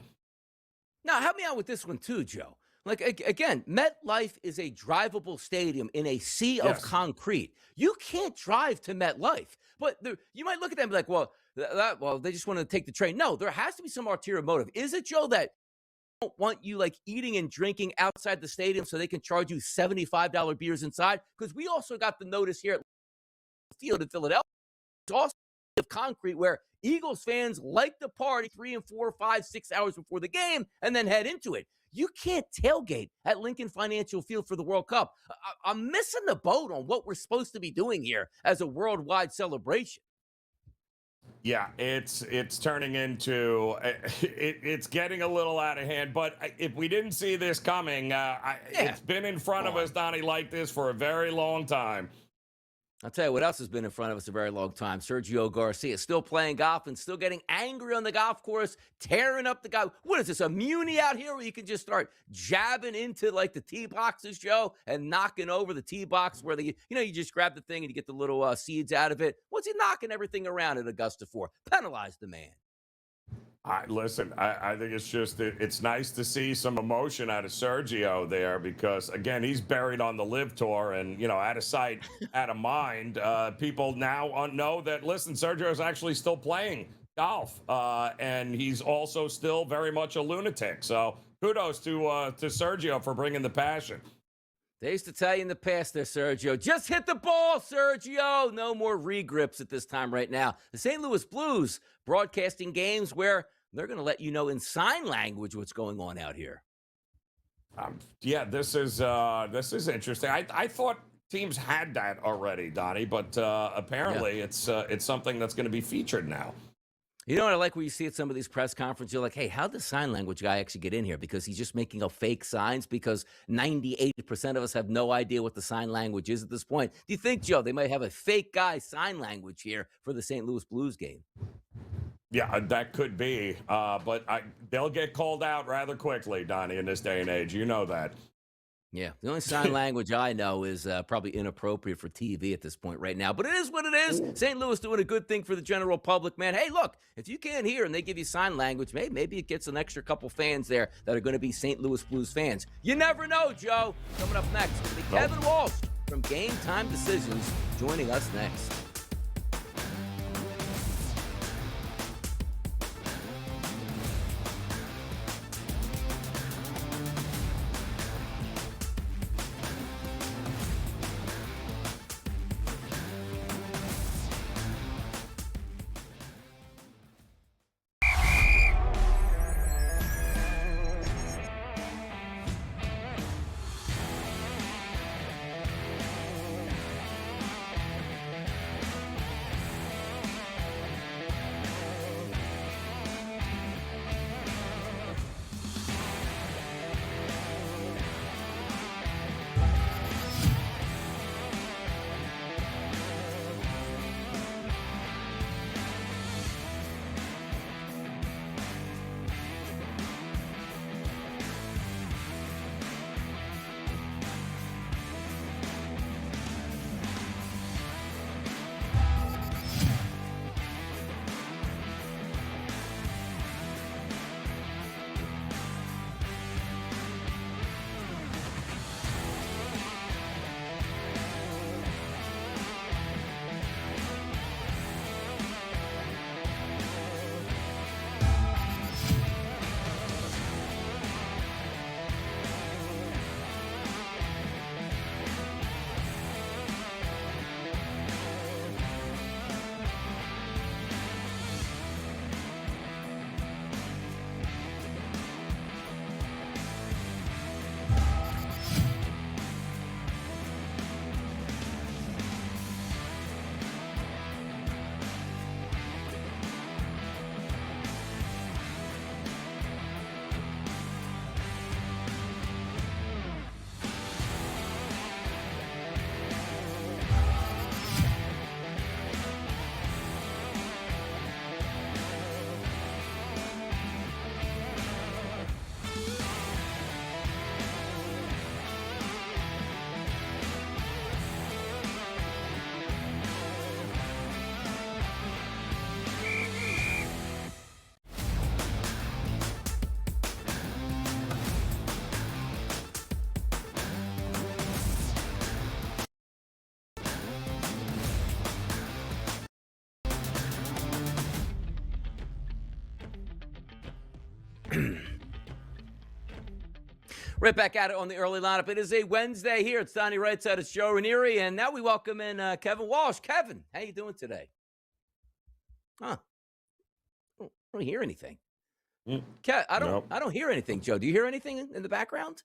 Now, help me out with this one too, Joe. Like, again, MetLife is a drivable stadium in a sea of concrete. You can't drive to MetLife. But you might look at them and be like, well, they just want to take the train. No, there has to be some ulterior motive. Is it, Joe, that they don't want you, like, eating and drinking outside the stadium so they can charge you $75 beers inside? Because we also got the notice here at the field in Philadelphia. It's also of concrete where Eagles fans like to party 3 and 4, 5, 6 hours before the game and then head into it. You can't tailgate at Lincoln Financial Field for the World Cup. I'm missing the boat on what we're supposed to be doing here as a worldwide celebration. Yeah, it's turning into it's getting a little out of hand. But if we didn't see this coming, it's been in front of us, Donnie, like this for a very long time. I'll tell you what else has been in front of us a very long time. Sergio Garcia still playing golf and still getting angry on the golf course, tearing up the guy. What is this, a muni out here where you can just start jabbing into like the tee boxes, Joe, and knocking over the tee box where you just grab the thing and you get the little seeds out of it. What's he knocking everything around at Augusta for? Penalize the man. Listen, I think it's nice to see some emotion out of Sergio there because, again, he's buried on the Live Tour and, out of sight, out of mind. People now know that, listen, Sergio is actually still playing golf and he's also still very much a lunatic. So kudos to Sergio for bringing the passion. They used to tell you in the past there, Sergio, just hit the ball, Sergio. No more regrips at this time right now. The St. Louis Blues broadcasting games where they're going to let you know in sign language what's going on out here. Yeah, this is interesting. I thought teams had that already, Donnie, but apparently it's something that's going to be featured now. You know what I like when you see at some of these press conferences, you're like, hey, how'd the sign language guy actually get in here? Because he's just making up fake signs because 98% of us have no idea what the sign language is at this point. Do you think, Joe, they might have a fake guy sign language here for the St. Louis Blues game? Yeah, that could be. But they'll get called out rather quickly, Donnie, in this day and age. You know that. Yeah, the only sign language I know is probably inappropriate for TV at this point right now. But it is what it is. St. Louis doing a good thing for the general public, man. Hey, look, if you can't hear and they give you sign language, maybe it gets an extra couple fans there that are going to be St. Louis Blues fans. You never know, Joe. Coming up next, Kevin Walsh from Game Time Decisions joining us next. Right back at it on the early lineup. It is a Wednesday here. It's Donnie Right Side of Joe Ranieri, and now we welcome in Kevin Walsh. Kevin, how you doing today? Huh? I don't hear anything. I don't hear anything, Joe. Do you hear anything in the background?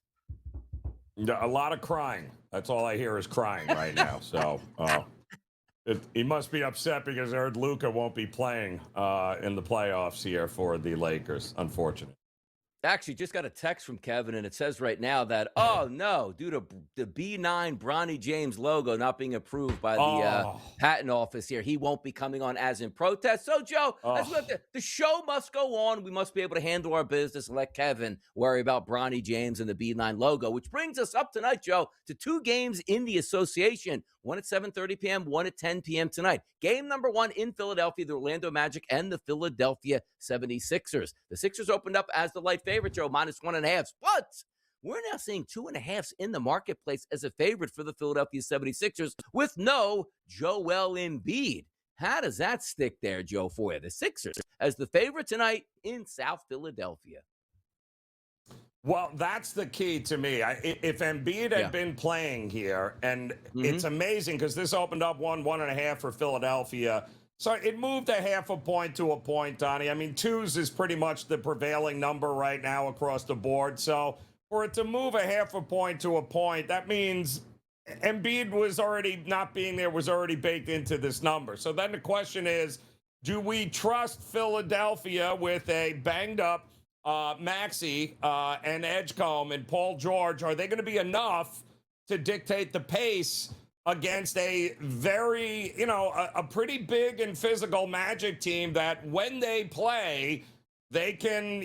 A lot of crying. That's all I hear is crying right now. So he must be upset because I heard Luka won't be playing in the playoffs here for the Lakers. Unfortunate. Actually, just got a text from Kevin, and it says right now that, oh, no, due to the B9 Bronny James logo not being approved by the patent office here, he won't be coming on as in protest. So, Joe, the show must go on. We must be able to handle our business and let Kevin worry about Bronny James and the B9 logo, which brings us up tonight, Joe, to 2 games in the association. One at 7:30 p.m., one at 10 p.m. tonight. Game number 1 in Philadelphia, the Orlando Magic and the Philadelphia 76ers. The Sixers opened up as the light favorite, Joe, -1.5. But we're now seeing 2.5s in the marketplace as a favorite for the Philadelphia 76ers with no Joel Embiid. How does that stick there, Joe, for you? The Sixers as the favorite tonight in South Philadelphia. Well, that's the key to me. If Embiid had been playing here, and it's amazing because this opened up 1.5 for Philadelphia. So it moved a 0.5 point to a point, Donnie. I mean, 2s is pretty much the prevailing number right now across the board. So for it to move a 0.5 point to a point, that means Embiid was already not being there, was already baked into this number. So then the question is, do we trust Philadelphia with a banged up Maxey and Edgecombe and Paul George? Are they going to be enough to dictate the pace against a very, a pretty big and physical Magic team that when they play, they can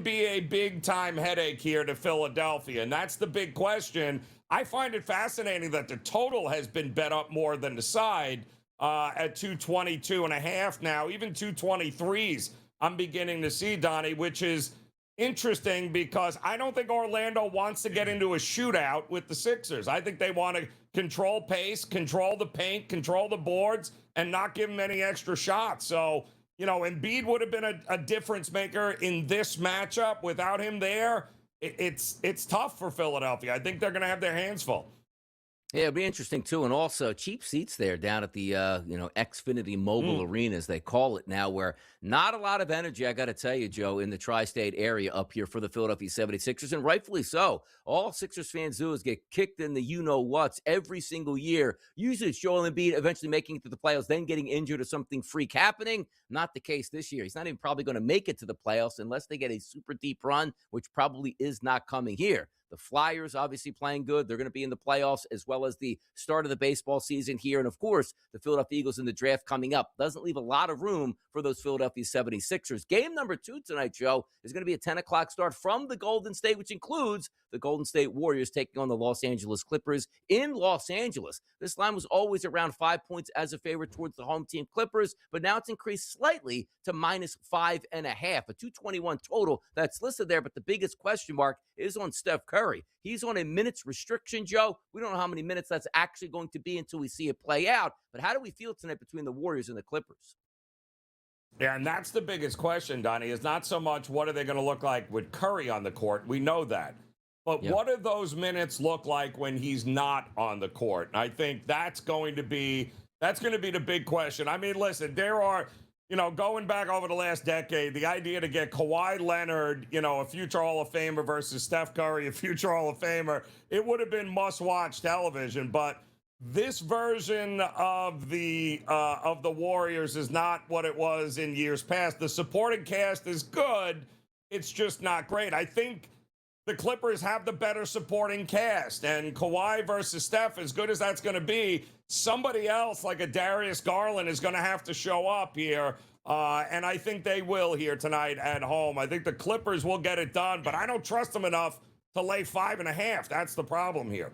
be a big time headache here to Philadelphia? And that's the big question. I find it fascinating that the total has been bet up more than the side at 222.5 now, even 223s. I'm beginning to see, Donnie, which is interesting because I don't think Orlando wants to get into a shootout with the Sixers. I think they want to control pace, control the paint, control the boards, and not give them any extra shots. So, Embiid would have been a difference maker in this matchup. Without him there, it's tough for Philadelphia. I think they're going to have their hands full. Yeah, it'll be interesting, too. And also, cheap seats there down at the, Xfinity Mobile Arena, as they call it now, where not a lot of energy, I got to tell you, Joe, in the tri-state area up here for the Philadelphia 76ers, and rightfully so. All Sixers fans do is get kicked in the you-know-whats every single year. Usually it's Joel Embiid eventually making it to the playoffs, then getting injured or something freak happening. Not the case this year. He's not even probably going to make it to the playoffs unless they get a super deep run, which probably is not coming here. The Flyers obviously playing good. They're going to be in the playoffs as well as the start of the baseball season here. And, of course, the Philadelphia Eagles in the draft coming up. Doesn't leave a lot of room for those Philadelphia 76ers. Game number 2 tonight, Joe, is going to be a 10 o'clock start from the Golden State, which includes the Golden State Warriors taking on the Los Angeles Clippers in Los Angeles. This line was always around 5 points as a favorite towards the home team Clippers, but now it's increased slightly to -5.5, a 221 total that's listed there. But the biggest question mark is on Steph Curry. He's on a minutes restriction, Joe. We don't know how many minutes that's actually going to be until we see it play out. But how do we feel tonight between the Warriors and the Clippers? Yeah, and that's the biggest question, Donnie, is not so much what are they going to look like with Curry on the court. We know that. But what do those minutes look like when he's not on the court? And I think that's going to be the big question. I mean, listen, there are, going back over the last decade, the idea to get Kawhi Leonard, a future Hall of Famer versus Steph Curry, a future Hall of Famer, it would have been must-watch television. But this version of the Warriors is not what it was in years past. The supporting cast is good. It's just not great. I think the Clippers have the better supporting cast, and Kawhi versus Steph, as good as that's going to be, somebody else like a Darius Garland is going to have to show up here, and I think they will here tonight at home. I think the Clippers will get it done, but I don't trust them enough to lay 5.5. That's the problem here.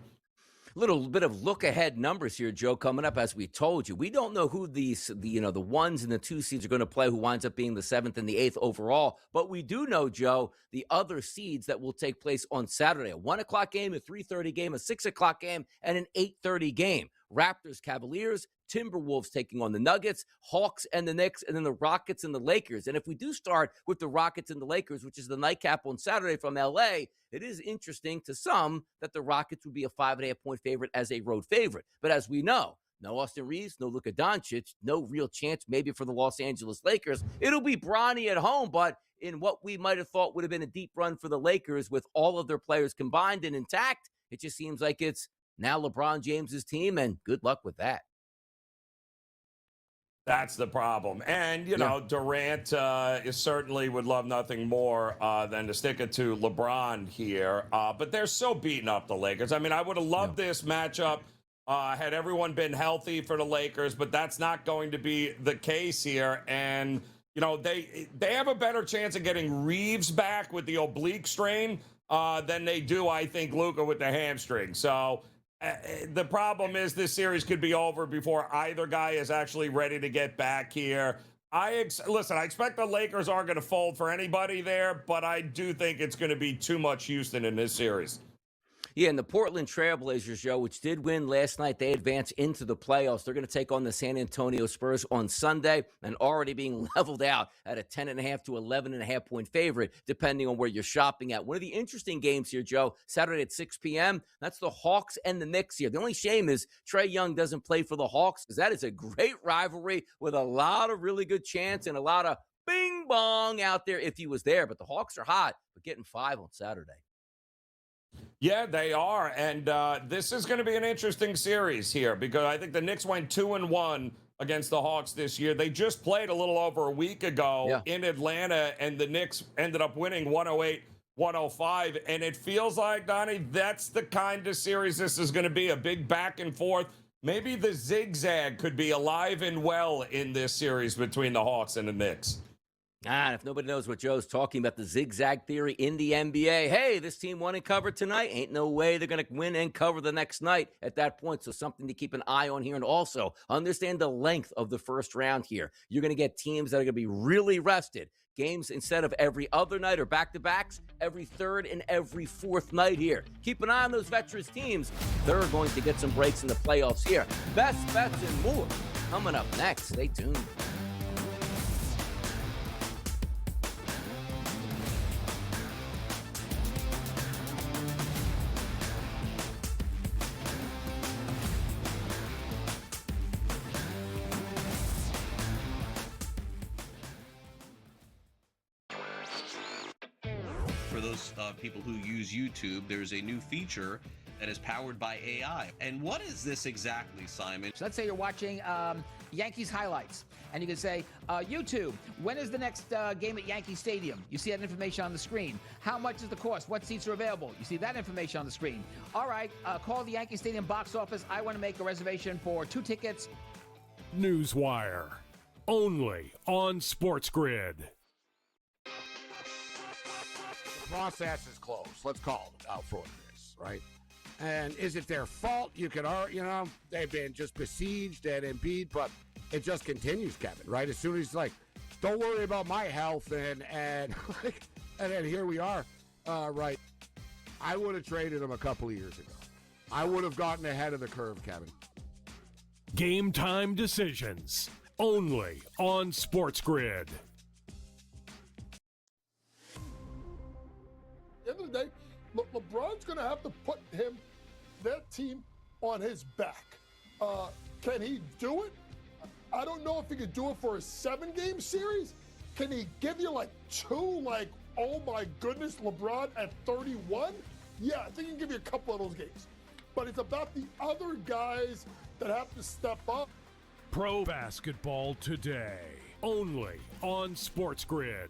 Little bit of look-ahead numbers here, Joe, coming up. As we told you, we don't know who the 1s and the 2 seeds are going to play, who winds up being the 7th and the 8th overall. But we do know, Joe, the other seeds that will take place on Saturday. A 1 o'clock game, a 3:30 game, a 6 o'clock game, and an 8:30 game. Raptors, Cavaliers, Timberwolves taking on the Nuggets, Hawks and the Knicks, and then the Rockets and the Lakers. And if we do start with the Rockets and the Lakers, which is the nightcap on Saturday from LA, it is interesting to some that the Rockets would be a 5.5-point favorite as a road favorite. But as we know, no Austin Reeves, no Luka Doncic, no real chance maybe for the Los Angeles Lakers. It'll be Bronny at home, but in what we might have thought would have been a deep run for the Lakers with all of their players combined and intact, it just seems like it's now LeBron James's team, and good luck with that. That's the problem. And, you know, Durant certainly would love nothing more than to stick it to LeBron here. But they're so beating up the Lakers. I mean, I would have loved this matchup had everyone been healthy for the Lakers, but that's not going to be the case here. And, you know, they have a better chance of getting Reeves back with the oblique strain than they do, I think, Luka with the hamstring. So the problem is this series could be over before either guy is actually ready to get back here. Listen, I expect the Lakers aren't going to fold for anybody there, but I do think it's going to be too much Houston in this series. Yeah, and the Portland Trailblazers, Joe, which did win last night, they advance into the playoffs. They're going to take on the San Antonio Spurs on Sunday and already being leveled out at a 10.5 to 11.5-point favorite, depending on where you're shopping at. One of the interesting games here, Joe, Saturday at 6 p.m., that's the Hawks and the Knicks here. The only shame is Trae Young doesn't play for the Hawks because that is a great rivalry with a lot of really good chance and a lot of bing bong out there if he was there. But the Hawks are hot, but getting 5 on Saturday. Yeah, they are. And this is going to be an interesting series here because I think the Knicks went 2-1 against the Hawks this year. They just played a little over a week ago in Atlanta, and the Knicks ended up winning 108-105. And it feels like, Donnie, that's the kind of series this is going to be, a big back and forth. Maybe the zigzag could be alive and well in this series between the Hawks and the Knicks. And if nobody knows what Joe's talking about, the zigzag theory in the NBA, hey, this team won and covered tonight. Ain't no way they're going to win and cover the next night at that point. So something to keep an eye on here. And also understand the length of the first round here. You're going to get teams that are going to be really rested. Games instead of every other night or back-to-backs, every third and every fourth night here. Keep an eye on those veterans teams. They're going to get some breaks in the playoffs here. Best bets and more coming up next. Stay tuned. For those people who use YouTube, there's a new feature that is powered by AI. And what is this exactly, Simon? So let's say you're watching Yankees highlights, and you can say, YouTube, when is the next game at Yankee Stadium? You see that information on the screen. How much is the cost? What seats are available? You see that information on the screen. All right, call the Yankee Stadium box office. I want to make a reservation for 2 tickets. Newswire, only on SportsGrid. Process is closed. Let's call it out for this, right? And is it their fault? You could, they've been just besieged at Embiid, but it just continues, Kevin, right? As soon as he's like, don't worry about my health, and then here we are, right? I would have traded him a couple of years ago. I would have gotten ahead of the curve, Kevin. Game time decisions, only on SportsGrid. At the end of the day, LeBron's going to have to put that team on his back. Can he do it? I don't know if he could do it for a 7-game series. Can he give you like 2, oh my goodness, LeBron at 31? Yeah, I think he can give you a couple of those games. But it's about the other guys that have to step up. Pro basketball today, only on SportsGrid.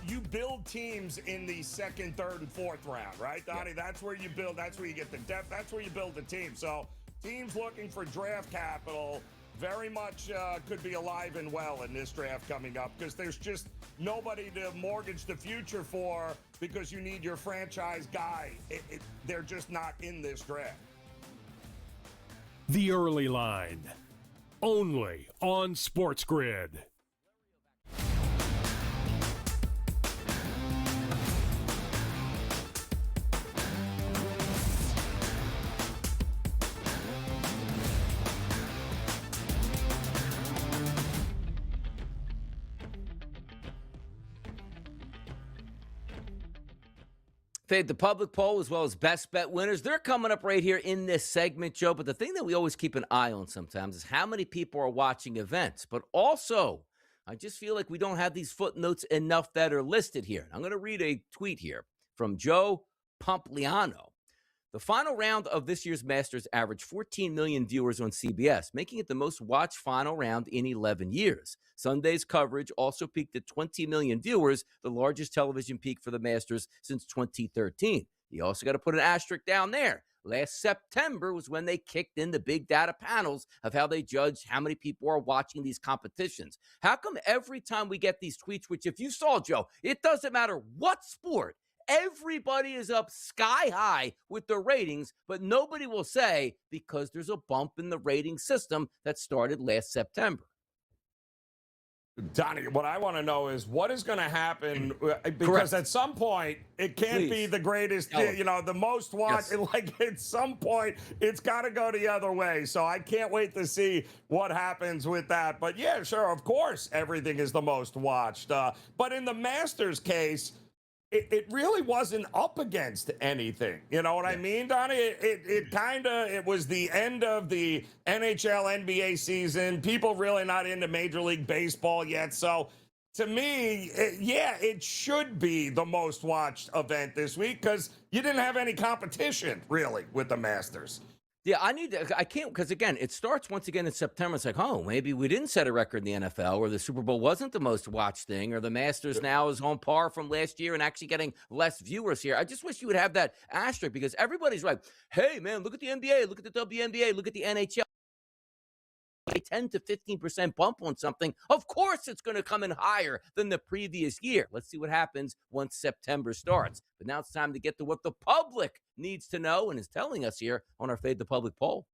You build teams in the second, third, and fourth round, right, Donnie? Yeah. That's where you build. That's where you get the depth. That's where you build the team. So teams looking for draft capital very much could be alive and well in this draft coming up because there's just nobody to mortgage the future for because you need your franchise guy. They're just not in this draft. The early line, only on SportsGrid. Fade the public poll as well as best bet winners. They're coming up right here in this segment, Joe. But the thing that we always keep an eye on sometimes is how many people are watching events. But also, I just feel like we don't have these footnotes enough that are listed here. I'm going to read a tweet here from Joe Pompliano. The final round of this year's Masters averaged 14 million viewers on CBS, making it the most watched final round in 11 years. Sunday's coverage also peaked at 20 million viewers, the largest television peak for the Masters since 2013. You also got to put an asterisk down there. Last September was when they kicked in the big data panels of how they judged how many people are watching these competitions. How come every time we get these tweets, which if you saw, Joe, it doesn't matter what sport, everybody is up sky high with their ratings, but nobody will say because there's a bump in the rating system that started last September. Donnie, what I want to know is what is going to happen because Correct. at some point it can't be the greatest, the most watched. Yes. Like at some point it's got to go the other way. So I can't wait to see what happens with that. But yeah, sure, of course, everything is the most watched. But in the Masters case, it really wasn't up against anything. You know what I mean, Donnie? It was the end of the NHL, NBA season. People really not into Major League Baseball yet. So to me, it should be the most watched event this week because you didn't have any competition really with the Masters. Yeah, I can't, because again, it starts once again in September. It's like, oh, maybe we didn't set a record in the NFL, or the Super Bowl wasn't the most watched thing, or the Masters now is on par from last year and actually getting less viewers here. I just wish you would have that asterisk because everybody's right. Hey, man, look at the NBA, look at the WNBA, look at the NHL. A 10 to 15% bump on something, of course it's going to come in higher than the previous year. Let's see what happens once September starts. But now it's time to get to what the public needs to know and is telling us here on our Fade the Public poll.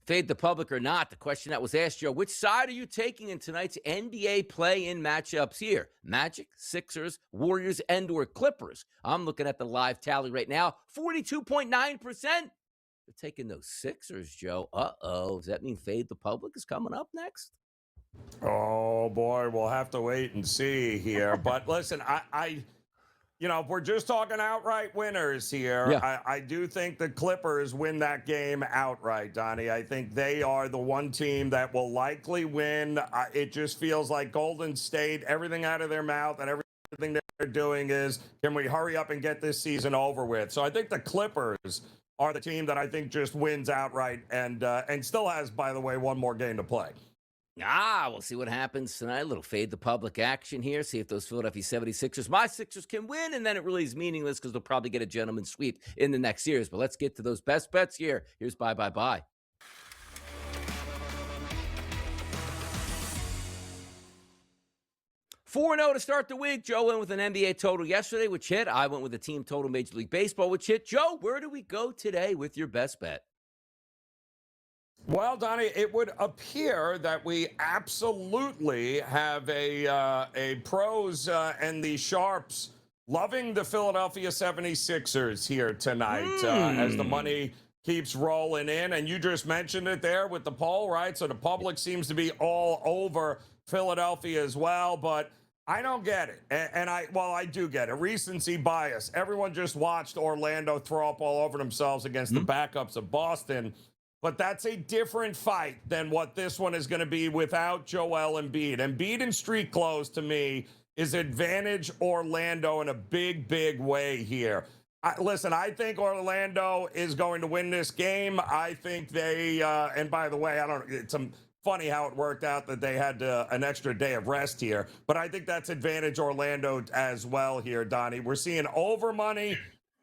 Fade the public or not, the question that was asked, Joe, which side are you taking in tonight's NBA play-in matchups here? Magic, Sixers, Warriors, and or Clippers. I'm looking at the live tally right now, 42.9%. They're taking those Sixers, Joe. Uh-oh. Does that mean Fade the Public is coming up next? Oh, boy, we'll have to wait and see here. But listen, if we're just talking outright winners here, I do think the Clippers win that game outright, Donnie. I think they are the one team that will likely win. It just feels like Golden State, everything out of their mouth and everything they're doing is, can we hurry up and get this season over with? So I think the Clippers are the team that I think just wins outright and still has, by the way, one more game to play. We'll see what happens tonight. A little Fade the Public action here. See if those Philadelphia 76ers, my Sixers, can win. And then it really is meaningless because they'll probably get a gentleman's sweep in the next series. But let's get to those best bets here. Here's bye. 4-0 to start the week. Joe went with an NBA total yesterday, which hit. I went with a team total Major League Baseball, which hit. Joe, where do we go today with your best bet? Well, Donnie, it would appear that we absolutely have a pros and the sharps loving the Philadelphia 76ers here tonight as the money keeps rolling in. And you just mentioned it there with the poll, right? So the public seems to be all over Philadelphia as well, but I don't get it. And I do get it. Recency bias. Everyone just watched Orlando throw up all over themselves against the backups of Boston. But that's a different fight than what this one is going to be without Joel Embiid. Embiid in street clothes, to me, is advantage Orlando in a big, big way here. Listen, I think Orlando is going to win this game. I think they, and by the way, it's funny how it worked out that they had an extra day of rest here. But I think that's advantage Orlando as well here, Donnie. We're seeing over money.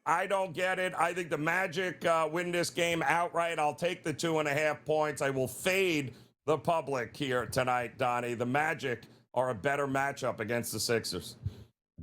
I don't get it. I think the Magic win this game outright. I'll take the 2.5 points. I will fade the public here tonight, Donnie. The Magic are a better matchup against the Sixers.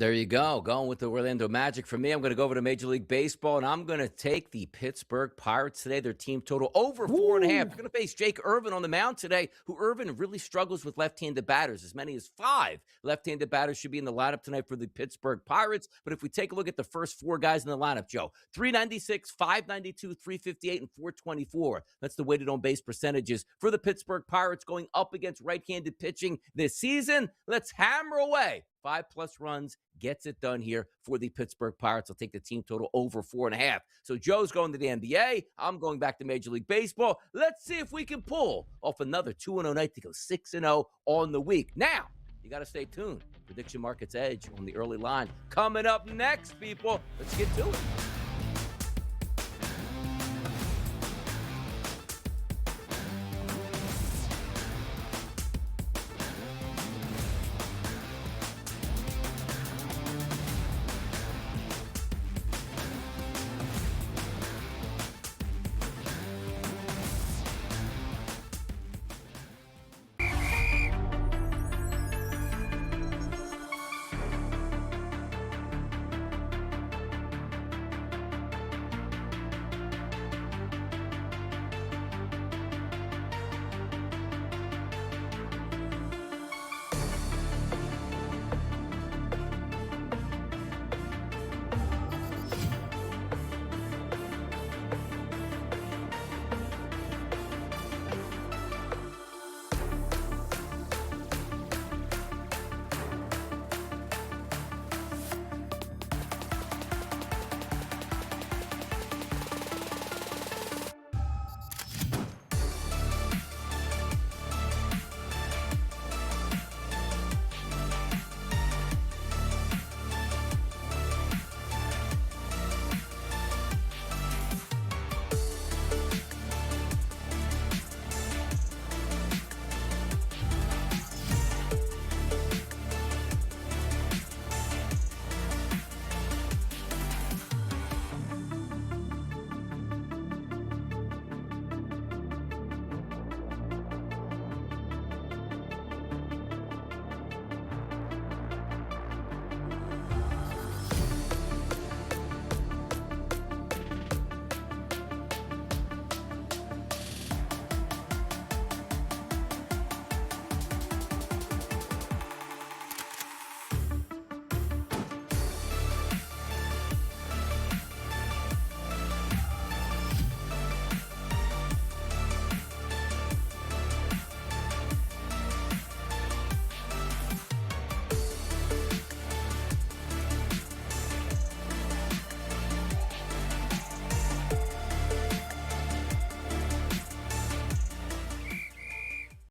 There you go. Going with the Orlando Magic. For me, I'm going to go over to Major League Baseball, and I'm going to take the Pittsburgh Pirates today. Their team total over 4.5. You're going to face Jake Irvin on the mound today, who Irvin really struggles with left-handed batters. As many as 5 left-handed batters should be in the lineup tonight for the Pittsburgh Pirates. But if we take a look at the first 4 guys in the lineup, Joe, 396, 592, 358, and 424. That's the weighted on-base percentages for the Pittsburgh Pirates going up against right-handed pitching this season. Let's hammer away. 5+ runs gets it done here for the Pittsburgh Pirates. I'll take the team total over 4.5. So Joe's going to the NBA. I'm going back to Major League Baseball. Let's see if we can pull off another 2-0 night to go 6-0 on the week. Now, you got to stay tuned. Prediction Markets Edge on the early line coming up next, people. Let's get to it.